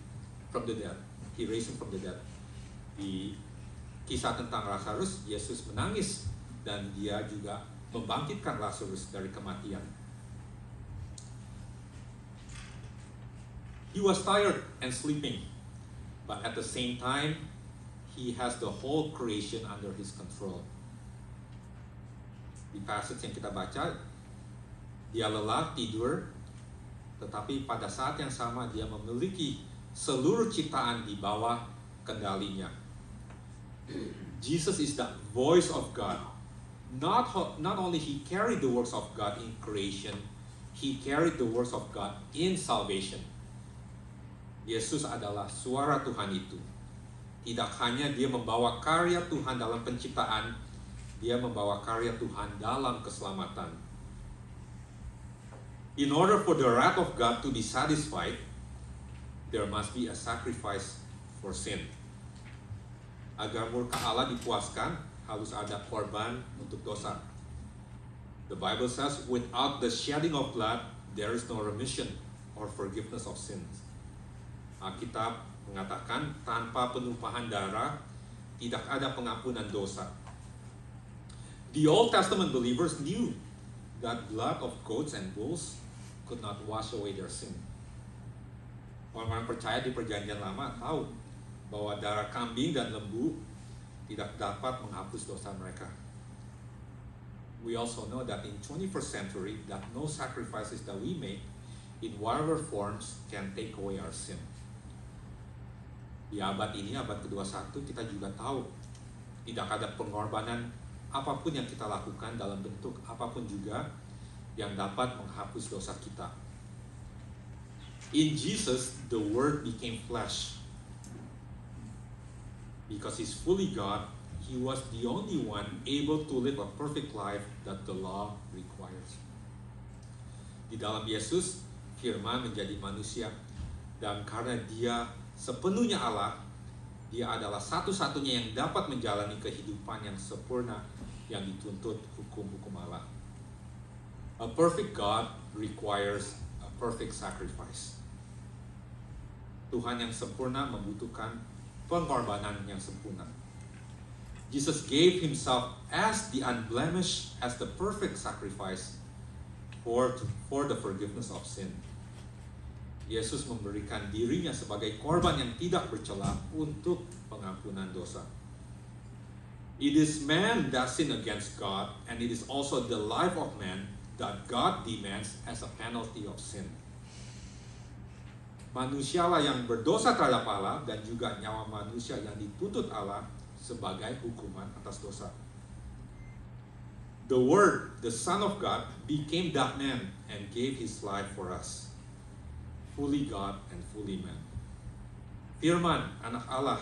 from the dead. He raised him from the dead. Di kisah tentang Lazarus, Yesus menangis dan Dia juga membangkitkan Lazarus dari kematian. He was tired and sleeping, but at the same time, He has the whole creation under His control. Di passage yang kita baca, Dia lelah, tidur, tetapi pada saat yang sama Dia memiliki seluruh ciptaan di bawah kendalinya. Jesus is the voice of God. Not only He carried the works of God in creation, He carried the works of God in salvation. Yesus adalah suara Tuhan itu. Tidak hanya Dia membawa karya Tuhan dalam penciptaan, Dia membawa karya Tuhan dalam keselamatan. In order for the wrath of God to be satisfied, there must be a sacrifice for sin. Agar murka Allah dipuaskan, harus ada korban untuk dosa. The Bible says, without the shedding of blood, there is no remission or forgiveness of sins. Alkitab mengatakan, tanpa penumpahan darah, tidak ada pengampunan dosa. The Old Testament believers knew that blood of goats and bulls could not wash away their sin. Orang-orang percaya di Perjanjian Lama tahu bahwa darah kambing dan lembu tidak dapat menghapus dosa mereka. We also know that in 21st century that no sacrifices that we make in whatever forms can take away our sin. Di abad ini, abad ke-21, kita juga tahu tidak ada pengorbanan apapun yang kita lakukan dalam bentuk apapun juga yang dapat menghapus dosa kita. In Jesus, the Word became flesh. Because He's fully God, He was the only one able to live a perfect life that the law requires. Di dalam Yesus, Firman menjadi manusia, dan karena Dia sepenuhnya Allah, Dia adalah satu-satunya yang dapat menjalani kehidupan yang sempurna yang dituntut hukum-hukum Allah. A perfect God requires a perfect sacrifice. Tuhan yang sempurna membutuhkan pengorbanan yang sempurna. Jesus gave Himself as the unblemished, as the perfect sacrifice for the forgiveness of sin. Yesus memberikan dirinya sebagai korban yang tidak bercela untuk pengampunan dosa. It is man that sin against God, and it is also the life of man that God demands as a penalty of sin. Manusialah yang berdosa terhadap Allah dan juga nyawa manusia yang dituntut Allah sebagai hukuman atas dosa. The Word, the Son of God, became that man and gave his life for us. Fully God and fully man. Firman, anak Allah,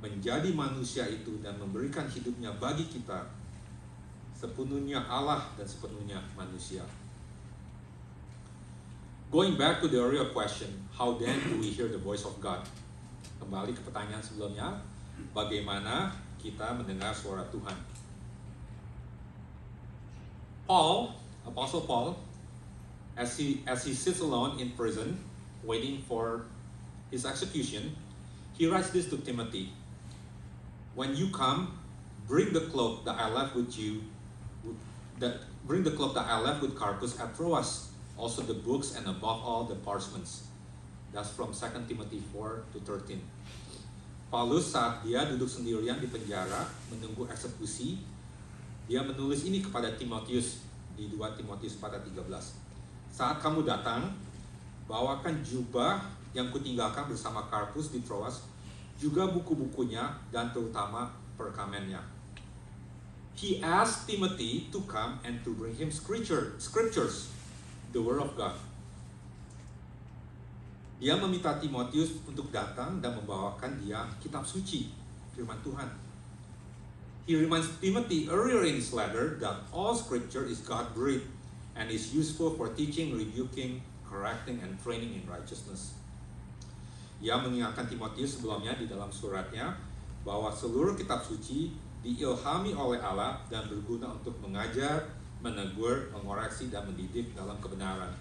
menjadi manusia itu dan memberikan hidupnya bagi kita, sepenuhnya Allah dan sepenuhnya manusia. Going back to the earlier question, how then do we hear the voice of God? Kembali ke pertanyaan sebelumnya, bagaimana kita mendengar suara Tuhan? Apostle Paul, as he sits alone in prison, waiting for his execution, he writes this to Timothy. When you come, bring the cloak that I left with Carpus at Troas, also the books and above all the parchments. That's from 2 Timothy 4-13. Paulus saat dia duduk sendirian di penjara menunggu eksekusi, dia menulis ini kepada Timotius di 2 Timotius 4-13. Saat kamu datang, bawakan jubah yang kutinggalkan bersama Carpus di Troas, juga buku-bukunya dan terutama perkamennya. He asked Timothy to come and to bring him scriptures, the word of God. Dia meminta Timotius untuk datang dan membawakan dia kitab suci, firman Tuhan. He reminds Timothy earlier in his letter that all scripture is God-breathed and is useful for teaching, rebuking, correcting, and training in righteousness. Ia mengingatkan Timotius sebelumnya di dalam suratnya bahwa seluruh kitab suci diilhami oleh Allah dan berguna untuk mengajar, menegur, mengoreksi, dan mendidik dalam kebenaran.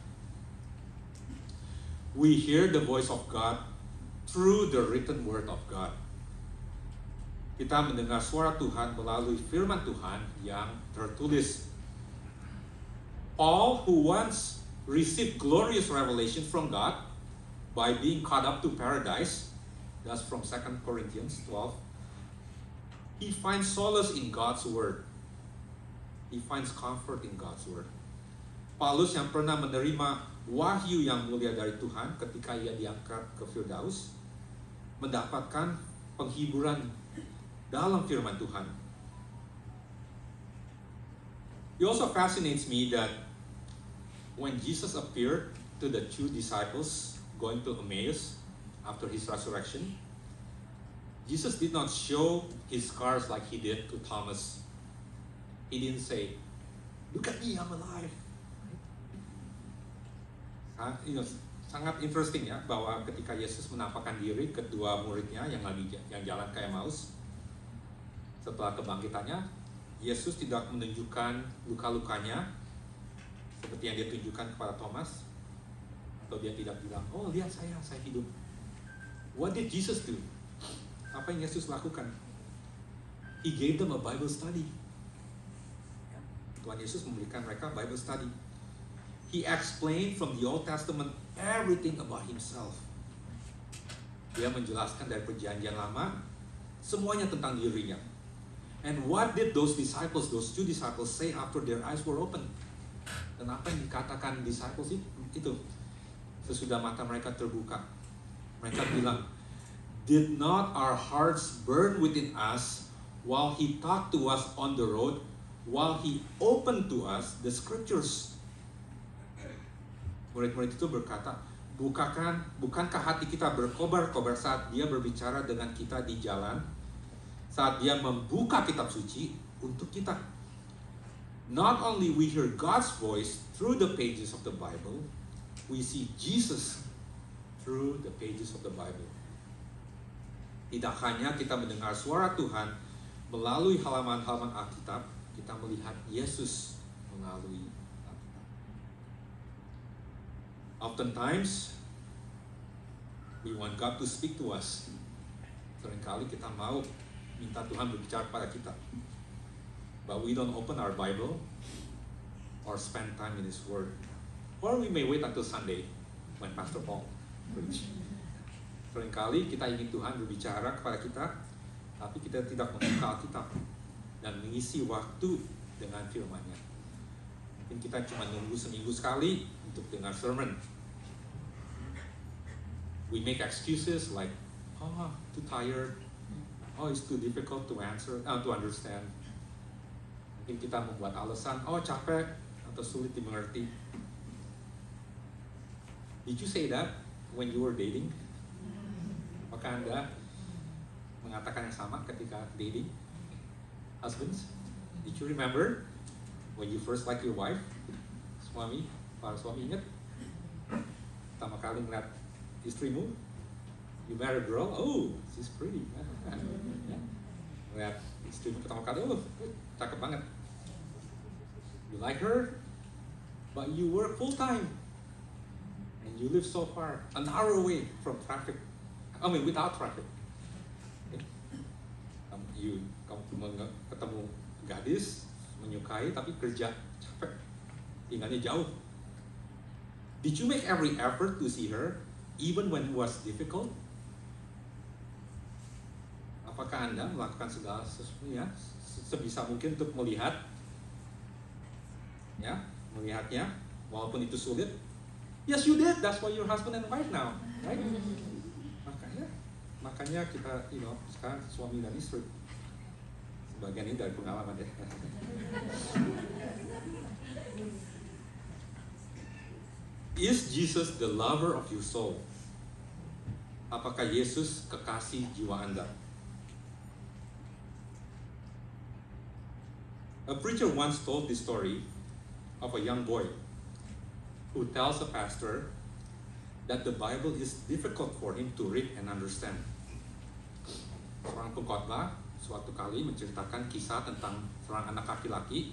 We hear the voice of God through the written word of God. Kita mendengar suara Tuhan melalui firman Tuhan yang tertulis. Paul, who once received glorious revelation from God by being caught up to paradise, that's from 2 Corinthians 12, he finds solace in God's word. He finds comfort in God's word. Paulus yang pernah menerima wahyu yang mulia dari Tuhan ketika ia diangkat ke Firdaus, mendapatkan penghiburan dalam firman Tuhan. It also fascinates me that when Jesus appeared to the two disciples going to Emmaus after his resurrection, Jesus did not show his scars like he did to Thomas. He didn't say, "Look at me, I'm alive." Sangat interesting ya, bahwa ketika Yesus menampakkan diri kedua muridnya yang jalan ke Emmaus, setelah kebangkitannya, Yesus tidak menunjukkan luka-lukanya seperti yang dia tunjukkan kepada Thomas, atau dia tidak bilang, "Oh lihat saya hidup." What did Jesus do? Apa yang Yesus lakukan? He gave them a Bible study. Tuhan Yesus memberikan mereka Bible study. He explained from the Old Testament everything about himself. Dia menjelaskan dari perjanjian lama semuanya tentang dirinya. And what did those two disciples say after their eyes were open? Dan apa yang dikatakan disciples itu sesudah mata mereka terbuka? Mereka bilang, "Did not our hearts burn within us while he talked to us on the road, while he opened to us the scriptures?" Murid-murid itu berkata, bukankah hati kita berkobar-kobar saat dia berbicara dengan kita di jalan, saat dia membuka kitab suci untuk kita? Not only we hear God's voice through the pages of the Bible, we see Jesus through the pages of the Bible. Tidak hanya kita mendengar suara Tuhan melalui halaman-halaman Alkitab, kita melihat Yesus melalui Alkitab. Oftentimes, we want God to speak to us. Seringkali kita mau minta Tuhan berbicara pada kita, but we don't open our Bible or spend time in His Word. Or we may wait until Sunday when Pastor Paul preach. Seringkali kita ingin Tuhan berbicara kepada kita, tapi kita tidak membuka Alkitab. dan mengisi waktu dengan firman-Nya. Mungkin kita cuma nunggu seminggu sekali untuk dengar sermon. We make excuses like, oh, too tired, oh, it's too difficult to understand. Mungkin kita membuat alasan, oh capek atau sulit dimengerti. Did you say that when you were dating? Apakah Anda mengatakan yang sama ketika dating? Husbands, did you remember when you first like your wife? Suami, para suami ingat? Pertama kali ngeliat istrimu, you met a girl, oh, she's pretty. Ngeliat istrimu pertama kali, oh, cakep banget. You like her, but you work full time, and you live so far, an hour away from traffic. I mean, without traffic. Kamu ketemu gadis, menyukai, tapi kerja capek, tinggalnya jauh. Did you make every effort to see her, even when it was difficult? Apakah Anda melakukan segala sesuatunya sebisa mungkin untuk melihatnya, walaupun itu sulit? Yes, you did. That's why you're husband and wife now, right? Makanya kita, sekarang suami dan istri. Sebagian ini dari pengalaman ya. Is Jesus the lover of your soul? Apakah Yesus kekasih jiwa Anda? A preacher once told this story of a young boy who tells a pastor that the Bible is difficult for him to read and understand. Seorang pengkhotbah suatu kali menceritakan kisah tentang seorang anak laki-laki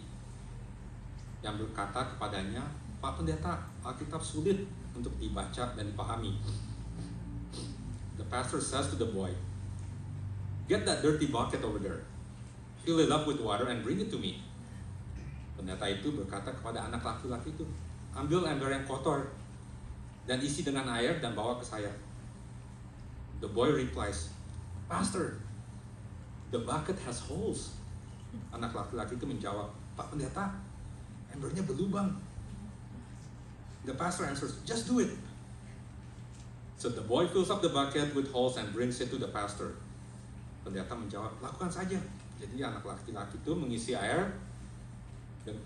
yang berkata kepadanya, Pak Pendeta, Alkitab sulit untuk dibaca dan dipahami. The pastor says to the boy, get that dirty bucket over there, fill it up with water and bring it to me. Pendeta itu berkata kepada anak laki-laki itu, ambil ember yang kotor dan isi dengan air dan bawa ke saya. The boy replies, Pastor, the bucket has holes. Anak laki-laki itu menjawab, Pak Pendeta, embernya berlubang. The pastor answers, just do it. So the boy fills up the bucket with holes and brings it to the pastor. Pendeta menjawab, lakukan saja. Jadi anak laki-laki itu mengisi air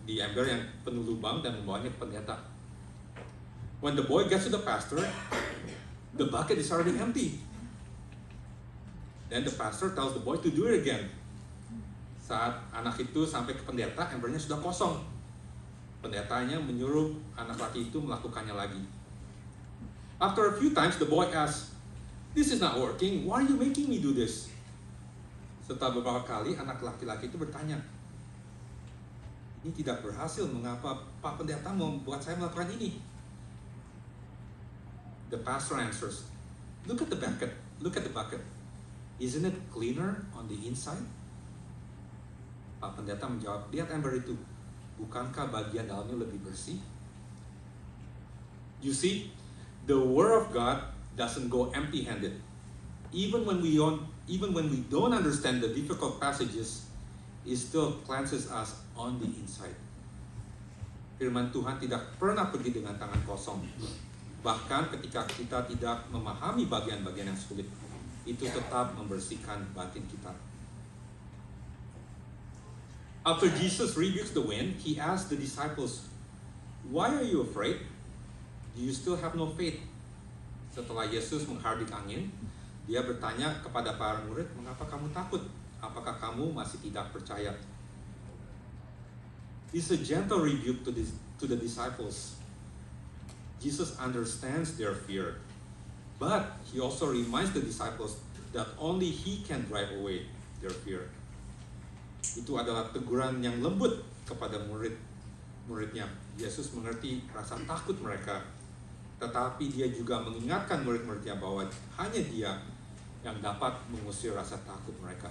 di ember yang penuh lubang dan membawanya ke pendeta. When the boy gets to the pastor, the bucket is already empty. Then the pastor tells the boy to do it again. Saat anak itu sampai ke pendeta, embernya sudah kosong. Pendetanya menyuruh anak laki itu melakukannya lagi. After a few times, the boy asks, this is not working, why are you making me do this? Setelah beberapa kali, anak laki-laki itu bertanya, ini tidak berhasil, mengapa Pak Pendeta membuat saya melakukan ini? The pastor answers, look at the bucket. Isn't it cleaner on the inside? Pak Pendeta menjawab, lihat ember itu. Bukankah bagian dalamnya lebih bersih? You see, the Word of God doesn't go empty-handed. Even when we don't understand the difficult passages, it still cleanses us on the inside. Firman Tuhan tidak pernah pergi dengan tangan kosong. Bahkan ketika kita tidak memahami bagian-bagian yang sulit, itu tetap membersihkan batin kita. After Jesus rebukes the wind, he asks the disciples, why are you afraid? Do you still have no faith? Setelah Yesus menghardik angin, dia bertanya kepada para murid, mengapa kamu takut? Apakah kamu masih tidak percaya? This is a gentle rebuke to the disciples. Jesus understands their fear. But he also reminds the disciples that only he can drive away their fear. Itu adalah teguran yang lembut kepada murid-muridnya. Yesus mengerti rasa takut mereka, tetapi dia juga mengingatkan murid-muridnya bahwa hanya dia yang dapat mengusir rasa takut mereka.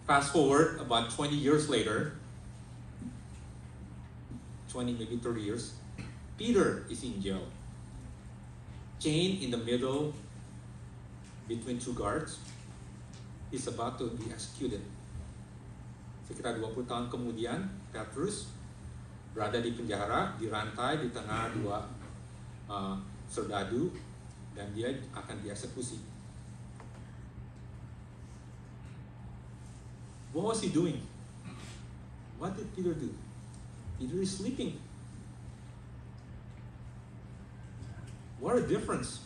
Fast forward about 20 years later, 20 maybe 30 years, Peter is in jail, chained in the middle between two guards. he's about to be executed. Sekitar 20 tahun kemudian, Petrus berada di penjara, dirantai di tengah dua serdadu, dan dia akan dieksekusi. What was he doing? What did Peter do? Peter is sleeping. What a difference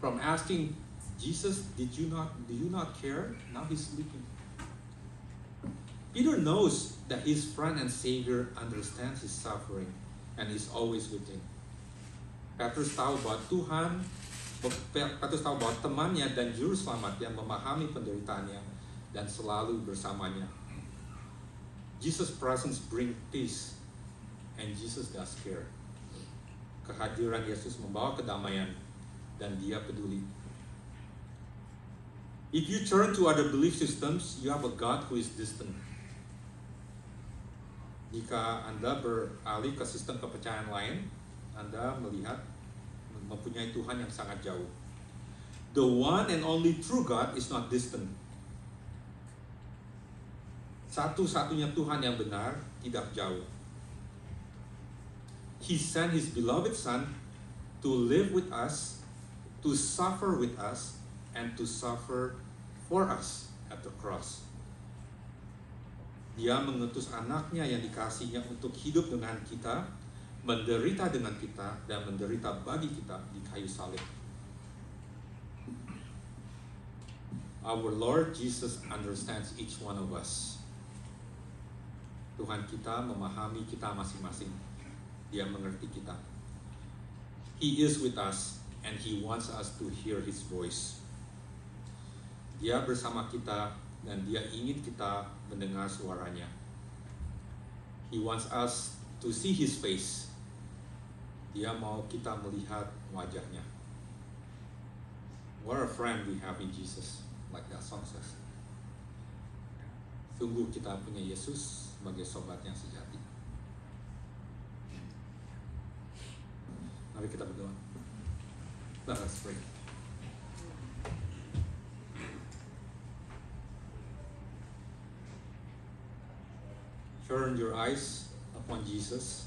from asking Jesus, do you not care? Now he's sleeping. Peter knows that his friend and Savior understands his suffering and is always with him. Petrus tahu bahwa Petrus tahu bahwa temannya dan juru selamat yang memahami penderitaannya dan selalu bersamanya. Jesus' presence bring peace, and Jesus does care. Kehadiran Yesus membawa kedamaian, dan Dia peduli. If you turn to other belief systems, you have a God who is distant. Jika Anda beralih ke sistem kepercayaan lain, Anda melihat mempunyai Tuhan yang sangat jauh. The one and only true God is not distant. Satu-satunya Tuhan yang benar tidak jauh. He sent His beloved Son to live with us, to suffer with us, and to suffer for us at the cross. Dia mengutus anaknya yang dikasihinya untuk hidup dengan kita, menderita dengan kita, dan menderita bagi kita di kayu salib. Our Lord Jesus understands each one of us. Tuhan kita memahami kita masing-masing. Dia mengerti kita. He is with us and He wants us to hear His voice. Dia bersama kita dan Dia ingin kita mendengar suaranya. He wants us to see His face. Dia mau kita melihat wajahnya. What a friend we have in Jesus, like that song says. Sungguh kita punya Yesus sebagai sobat yang sejati. Mari kita berdoa. Let us pray. Turn your eyes upon Jesus.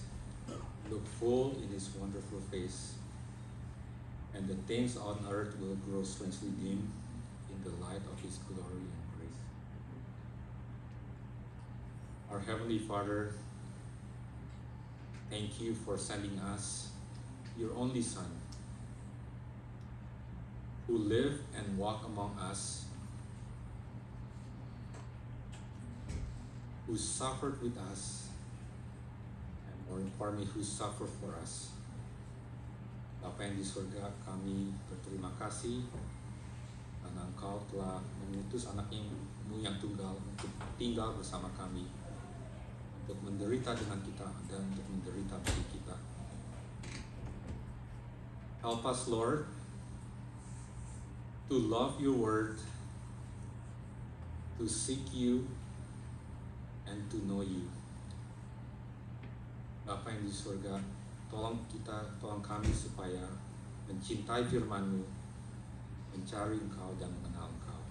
Look full in His wonderful face, and the things on earth will grow strangely dim in the light of His glory and grace. Our Heavenly Father, thank You for sending us Your only Son, who lived and walked among us, who suffered with us, and more importantly, who suffered for us. Bapa yang di surga, kami berterima kasih karena Engkau telah mengutus anak-Mu yang tunggal untuk tinggal bersama kami, untuk menderita dengan kita dan untuk menderita bagi kita. Help us, Lord, to love Your word, to seek You, and to know You. Bapa yang di surga, tolong kami supaya mencintai firman-Mu, mencari Engkau dan mengenal Engkau.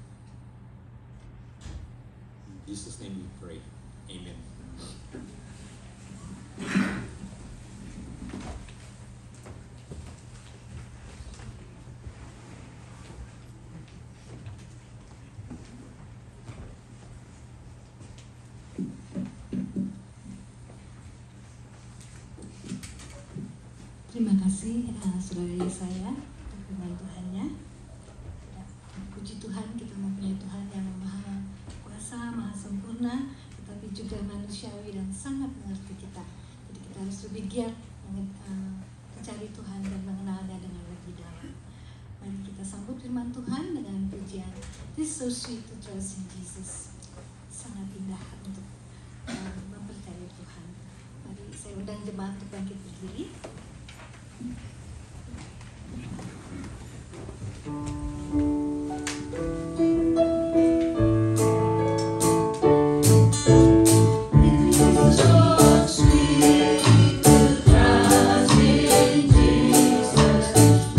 In Jesus' name we pray. Amen. Terima kasih saudara Yesaya untuk firman Tuhannya. Ya, puji Tuhan, kita mempunyai Tuhan yang maha kuasa, maha sempurna, tetapi juga manusiawi dan sangat mengerti kita. Jadi kita harus lebih giat mencari Tuhan dan mengenalnya dengan lebih dalam. Mari kita sambut firman Tuhan dengan pujian This is so sweet to trust in Jesus. Sangat indah untuk mempercayai Tuhan. Mari saya undang jemaat untuk bangkit berdiri. Just today.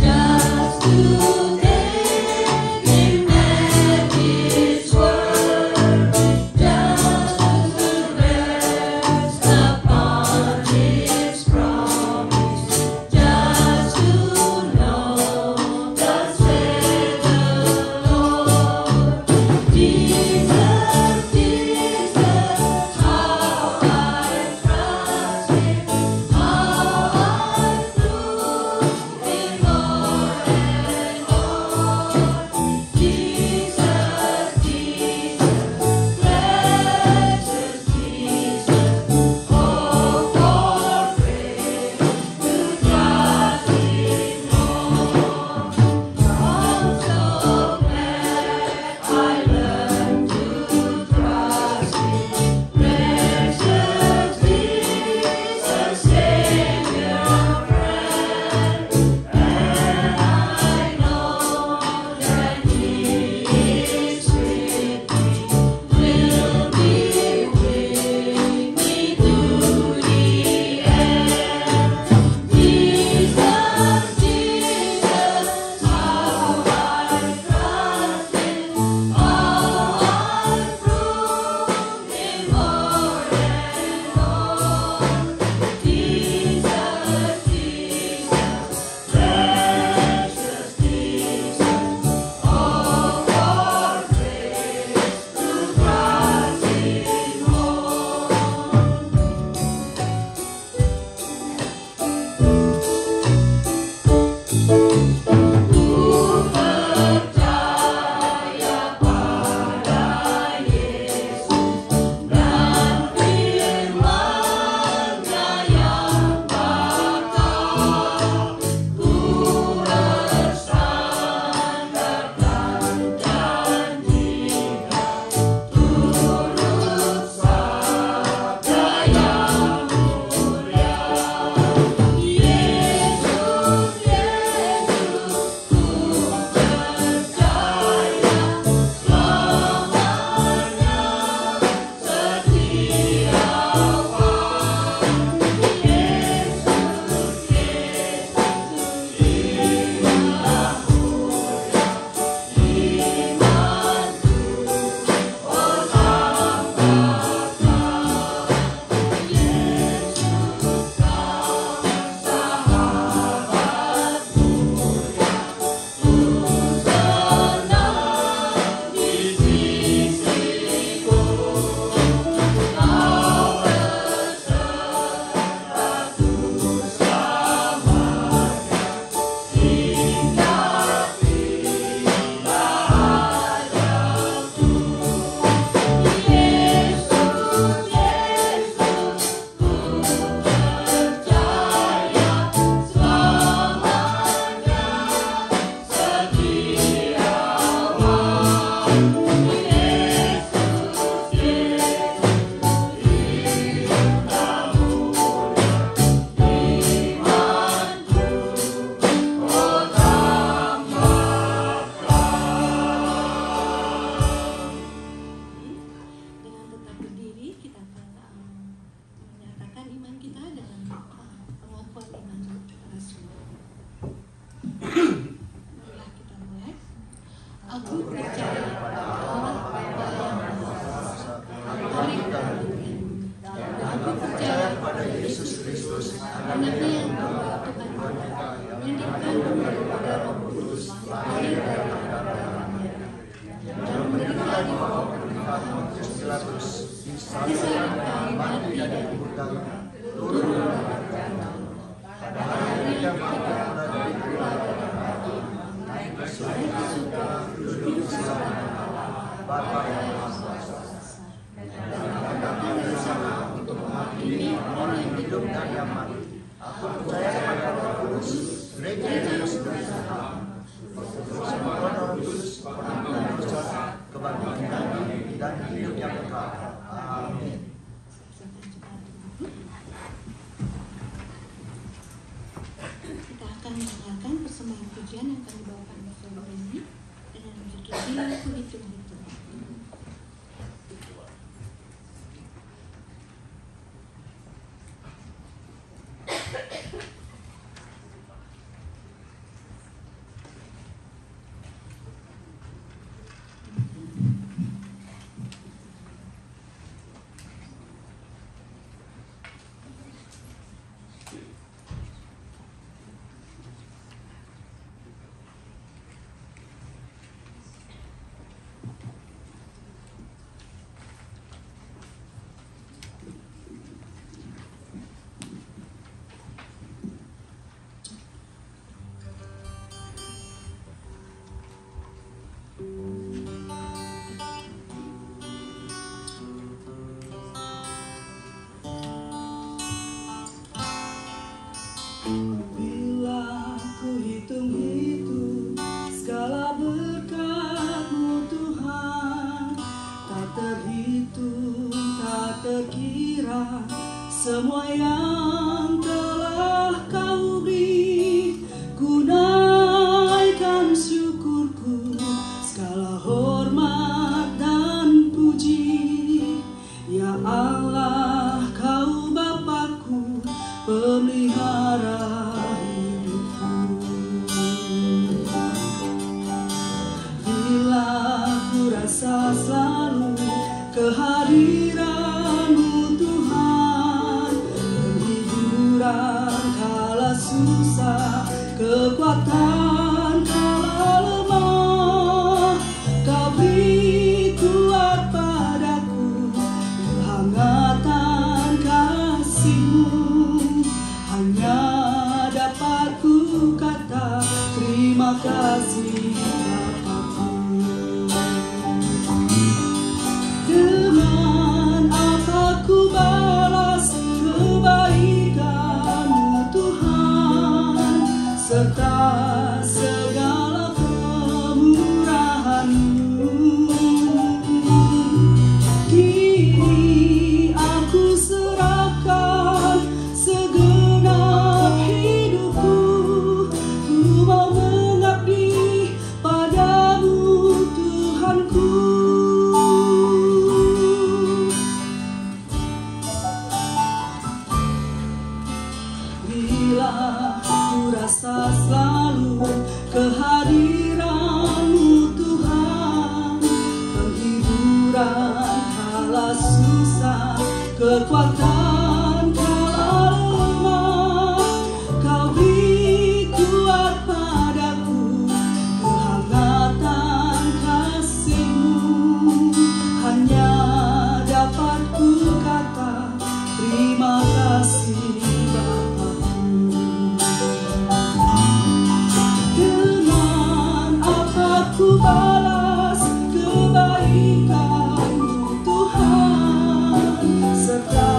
Pontius Pilatus disalibkan, mati dan dikuburkan, turun pada hari kiamat dari naik ke surga, duduk di sebelah Bapa yang Maha Kuasa, dan akan datang bersama untuk menghakimi orang yang hidup dan yang mati. Aku percaya pada Roh Kudus, gereja yang bersatu, semua orang kudus, pengampunan dosa, kebangkitan dan hidup yang kekal. Amin. Kita akan mendengarkan persembahan pujian yang akan dibawakan Bapak ini dengan berjudul Ku Hitung-Hitung. Bila ku hitung-hitung segala berkat-Mu Tuhan, tak terhitung, tak terkira semua yang telah Kau beri. Ku naikkan syukurku, segala hormat dan puji. Ya Allah, Kau Bapakku, pemelihara hidupku. Bila ku rasa selalu kehadiran-Mu Tuhan, penghiburan kala susah, kekuatan kala lemah, Kau beri kuat padaku, kehangatan kasih-Mu. Hanya dapat ku kata terima kasih Bapakku. Dengan apa ku balas kebaikan-Mu Tuhan, serta segala kemurahan-Mu. Kini aku serahkan segenap hidupku, ku mau mengabdi padamu Tuhanku. Bila ku rasa selalu kehadiran-Mu Tuhan, penghiburan kala susah, kekuatan kala lemah, Kau beri kuat padaku, kehangatan kasih-Mu. Hanya dapat ku kata terima kasih Bapakku. Dengan apa ku balas kebaikan-Mu Tuhan, serta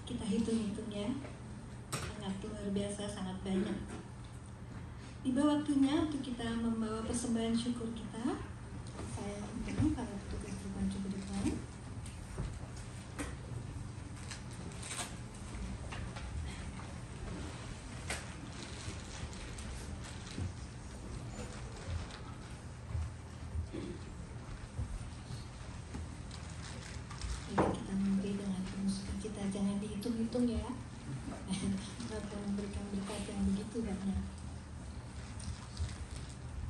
kita hitung-hitung ya, sangat luar biasa, sangat banyak. Tiba waktunya untuk kita membawa persembahan syukur kita. Saya mohon para petugas maju ke depan. Kita memberi dengan penuh sukacita, jangan dihitung-hitung ya. Bapak memberikan berkat yang begitu banyak.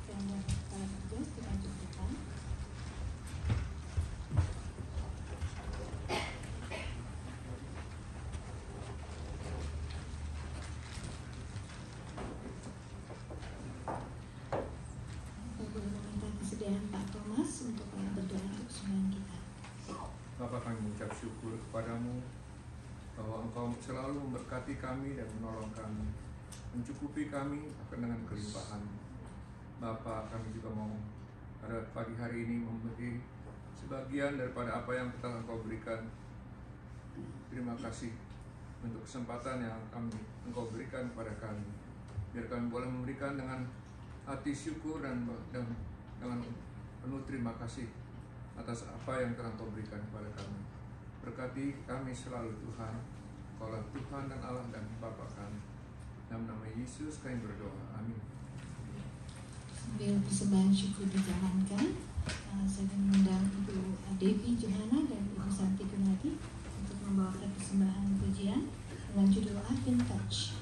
Dan para petugas kita maju ke depan. Saya boleh meminta kesediaan Pak Thomas untuk berdoa untuk persembahan kita. Bapa, kami mengucap syukur kepadamu bahwa Engkau selalu memberkati kami dan menolong kami, mencukupi kami akan dengan kelimpahan. Bapa, kami juga mau pada pagi hari ini memberi sebagian daripada apa yang telah Engkau berikan. Terima kasih untuk kesempatan yang Engkau berikan kepada kami. Biar kami boleh memberikan dengan hati syukur dan dengan penuh terima kasih atas apa yang telah Engkau berikan kepada kami. Berkati kami selalu Tuhan, Kaulah Tuhan dan Allah dan Bapa kami. Dalam nama Yesus kami berdoa, amin. Sambil persembahan syukur dijalankan, saya mengundang Ibu Devi Johana dan Ibu Santi Gunadi untuk membawakan persembahan pujian dengan judul I've Been Touched.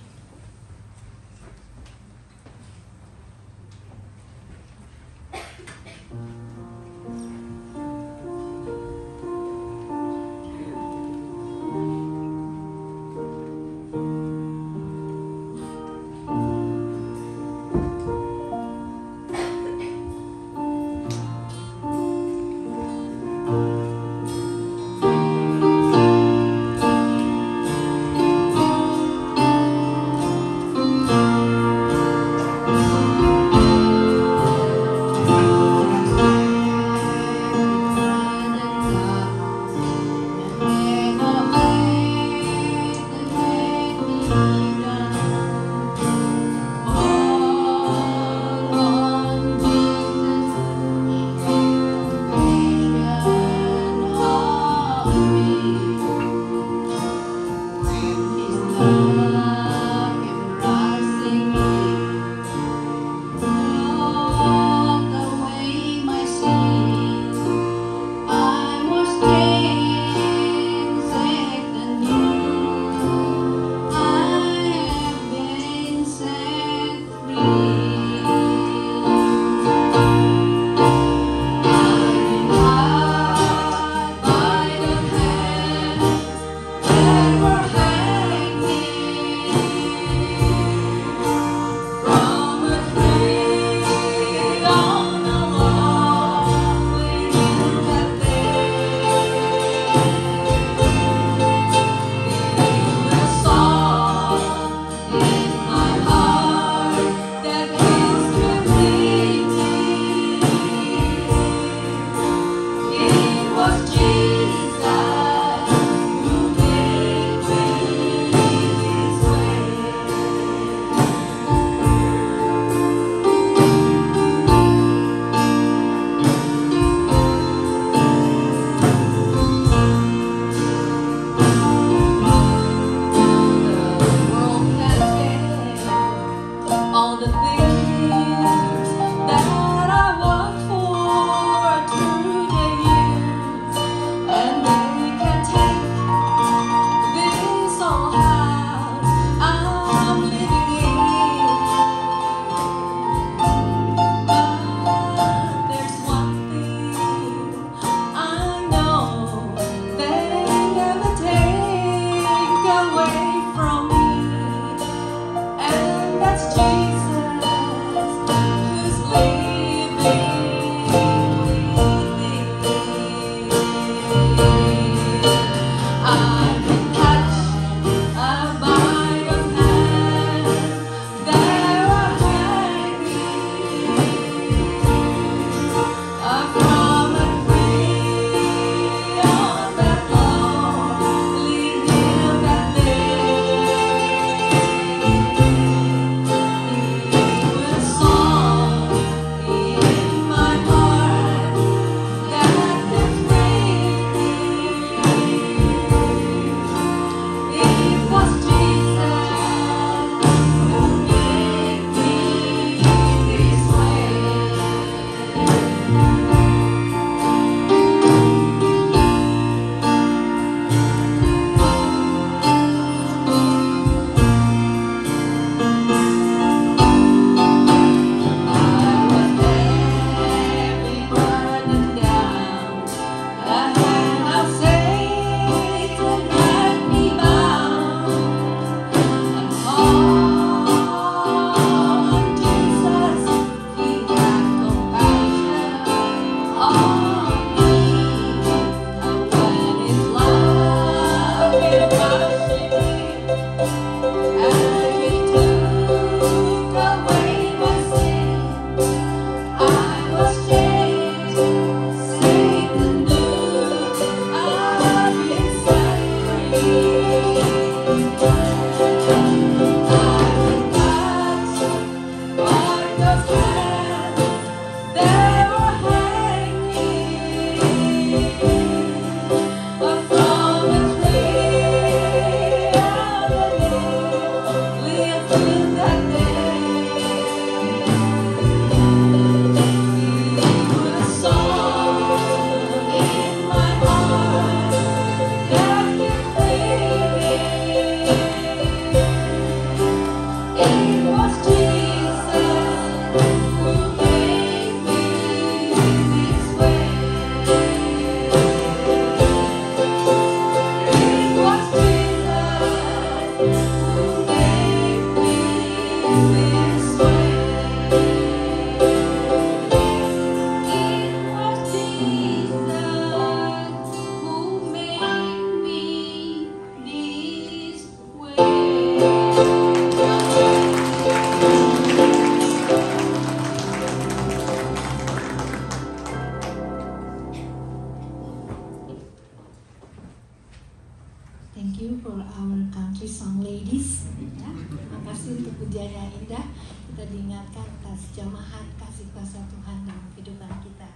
kasih untuk pujian yang indah. Kita diingatkan atas jamahan kasih kuasa Tuhan dalam kehidupan kita.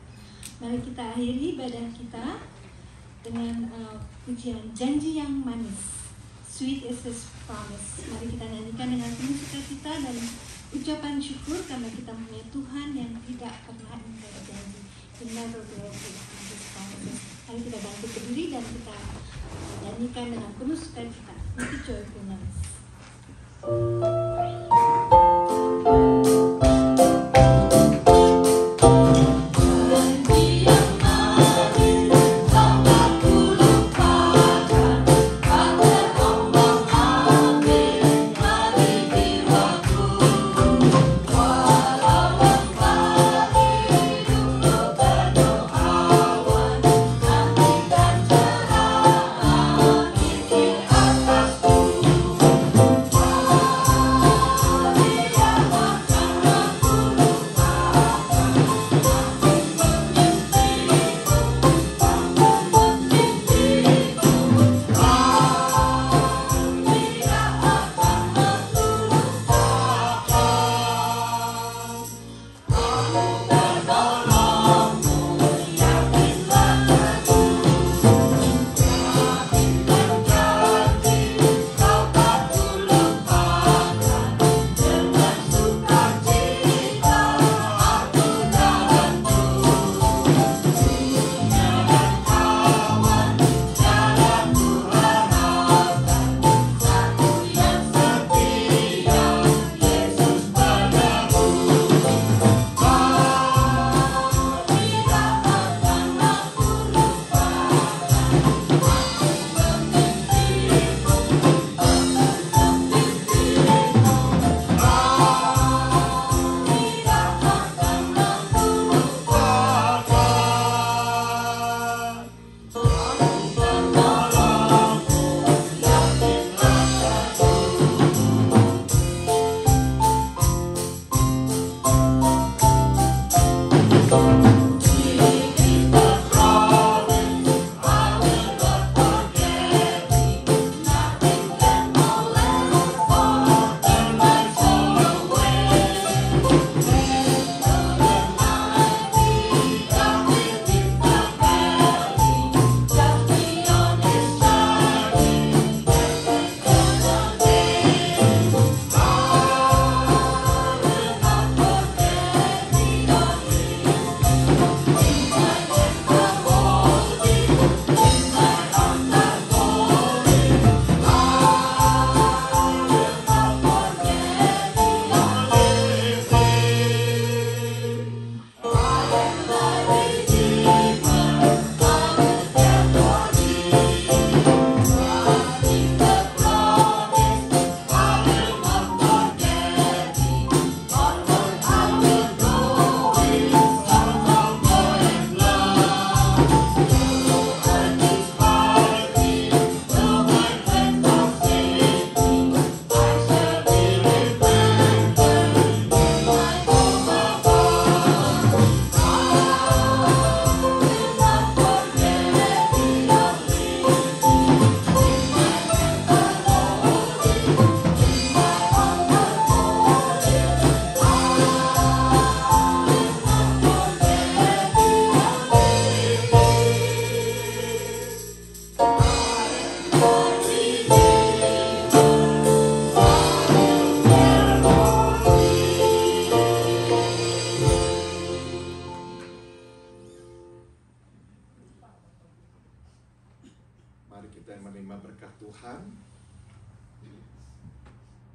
Mari kita akhiri ibadah kita dengan pujian janji yang manis. Sweet is His promise. Mari kita nyanyikan dengan penuh sukacita dan ucapan syukur karena kita punya Tuhan yang tidak pernah ingkar janji. He never will break His promises. Mari kita bangkit berdiri dan kita nyanyikan dengan penuh sukacita. With joyfulness.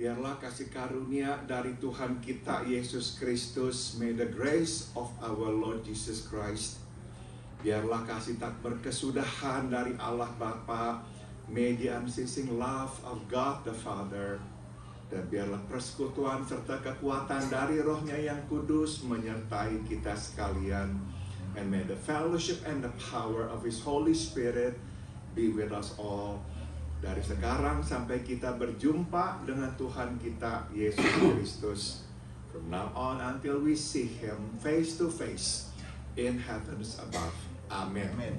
Biarlah kasih karunia dari Tuhan kita Yesus Kristus, may the grace of our Lord Jesus Christ, biarlah kasih tak berkesudahan dari Allah Bapa, may the unceasing love of God the Father, dan biarlah persekutuan serta kekuatan dari Roh-Nya yang kudus menyertai kita sekalian, and may the fellowship and the power of His Holy Spirit be with us all. Dari sekarang sampai kita berjumpa dengan Tuhan kita Yesus Kristus. From now on until we see Him face to face in heavens above. Amen. Amen.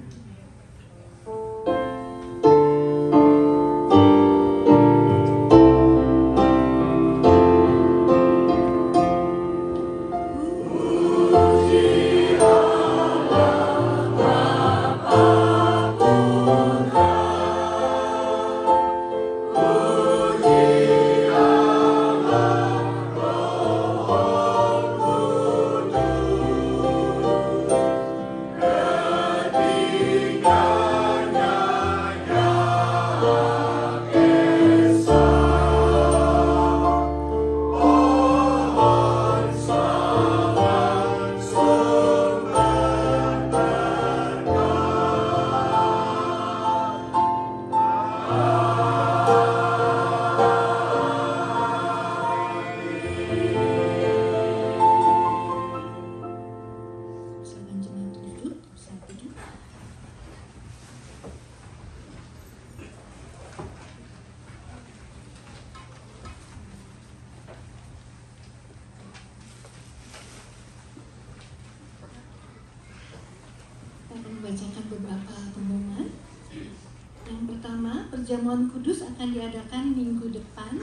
perjamuan kudus akan diadakan minggu depan.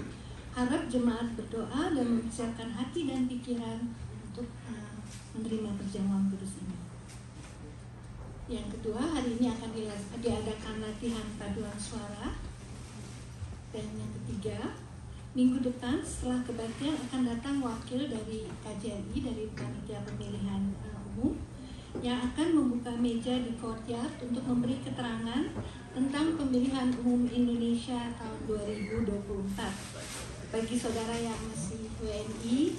Harap jemaat berdoa dan mempersiapkan hati dan pikiran untuk menerima perjamuan kudus ini. Yang kedua, hari ini akan diadakan latihan paduan suara. Dan yang ketiga, minggu depan setelah kebaktian akan datang wakil dari KJRI, dari Panitia Pemilihan Umum, yang akan membuka meja di courtyard untuk memberi keterangan tentang pemilihan umum Indonesia tahun 2024. Bagi saudara yang masih WNI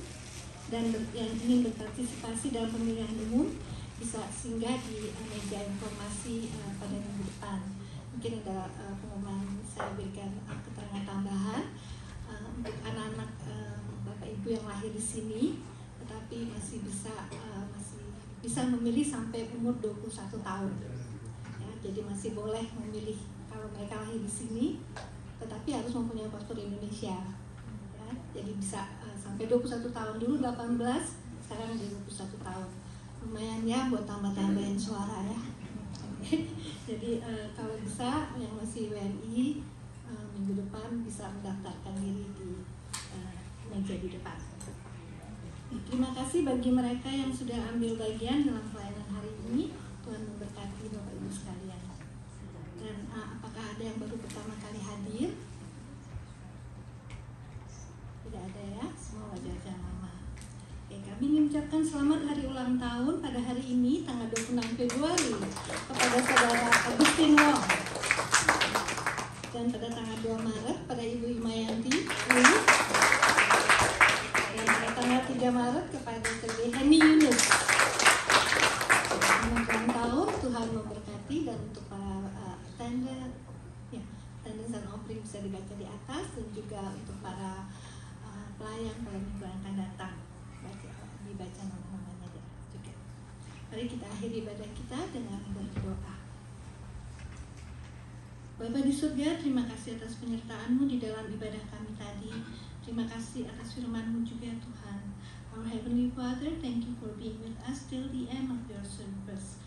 dan yang ingin berpartisipasi dalam pemilihan umum, bisa singgah di meja informasi pada minggu depan. Mungkin ada pengumuman, saya berikan keterangan tambahan untuk anak-anak Bapak Ibu yang lahir di sini, tetapi masih bisa memilih sampai umur 21 tahun. Ya, jadi masih boleh memilih kalau mereka lahir di sini, tetapi harus mempunyai paspor Indonesia. Ya, jadi bisa sampai 21 tahun dulu 18, sekarang jadi 21 tahun. Lumayan ya buat tambah-tambahin suara ya. Jadi kalau bisa yang masih WNI minggu depan bisa mendaftarkan diri di meja di depan. Terima kasih bagi mereka yang sudah ambil bagian dalam pelayanan hari ini. Tuhan memberkati Bapak Ibu sekalian. Dan apakah ada yang baru pertama kali hadir? Tidak ada ya, semua wajah lama. Oke, kami ingin ucapkan selamat hari ulang tahun pada hari ini tanggal 26 Februari kepada saudara Agustin Wong. Dan pada tanggal 2 Maret pada Ibu Imayanti Uli. Dan pada tanggal 3 Maret kepada Saudari Heni Yunus. Selamat ulang tahun, Tuhan memberkati. Dan untuk para attendant dan offering bisa dibaca di atas. Dan juga untuk para pelayan pada minggu yang akan datang, dibaca nama-namanya juga. Mari kita akhiri ibadah kita dengan berdoa. Bapa di surga, terima kasih atas penyertaan-Mu di dalam ibadah kami tadi. Terima kasih atas firman-Mu juga Tuhan. Our Heavenly Father, thank you for being with us till the end of your service.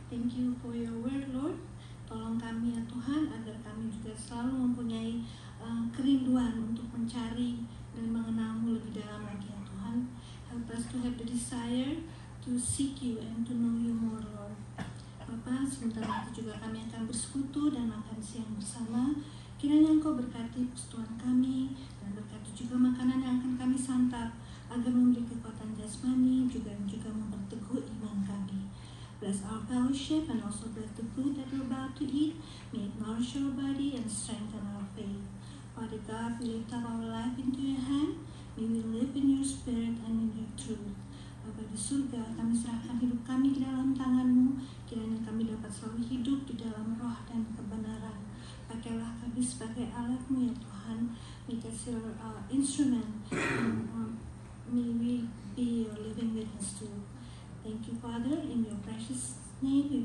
Thank you for your word, Lord. Tolong kami ya Tuhan, agar kami juga selalu mempunyai kerinduan untuk mencari dan mengenal-Mu lebih dalam lagi ya Tuhan. Help us to have the desire to seek you and to know you more, Lord. Bapak, sebentar lagi juga kami akan bersekutu dan makan siang bersama. Kiranya Engkau berkati persekutuan kami dan berkati juga makanan yang akan kami santap, agar memberi kekuatan jasmani juga memperteguh iman kami. Bless our fellowship and also bless the food that we're about to eat. May it nourish our body and strengthen our faith. Father God, we lift up our life into your hand. May we live in your spirit and in your truth. Bapa di surga, kami serahkan hidup kami ke dalam tangan-Mu. Kiranya kami dapat selalu hidup di dalam roh dan kebenaran. Pakailah kami sebagai alat-Mu ya Tuhan. Make us your instrument. May we be your living witness too. Thank you, Father. In your precious name we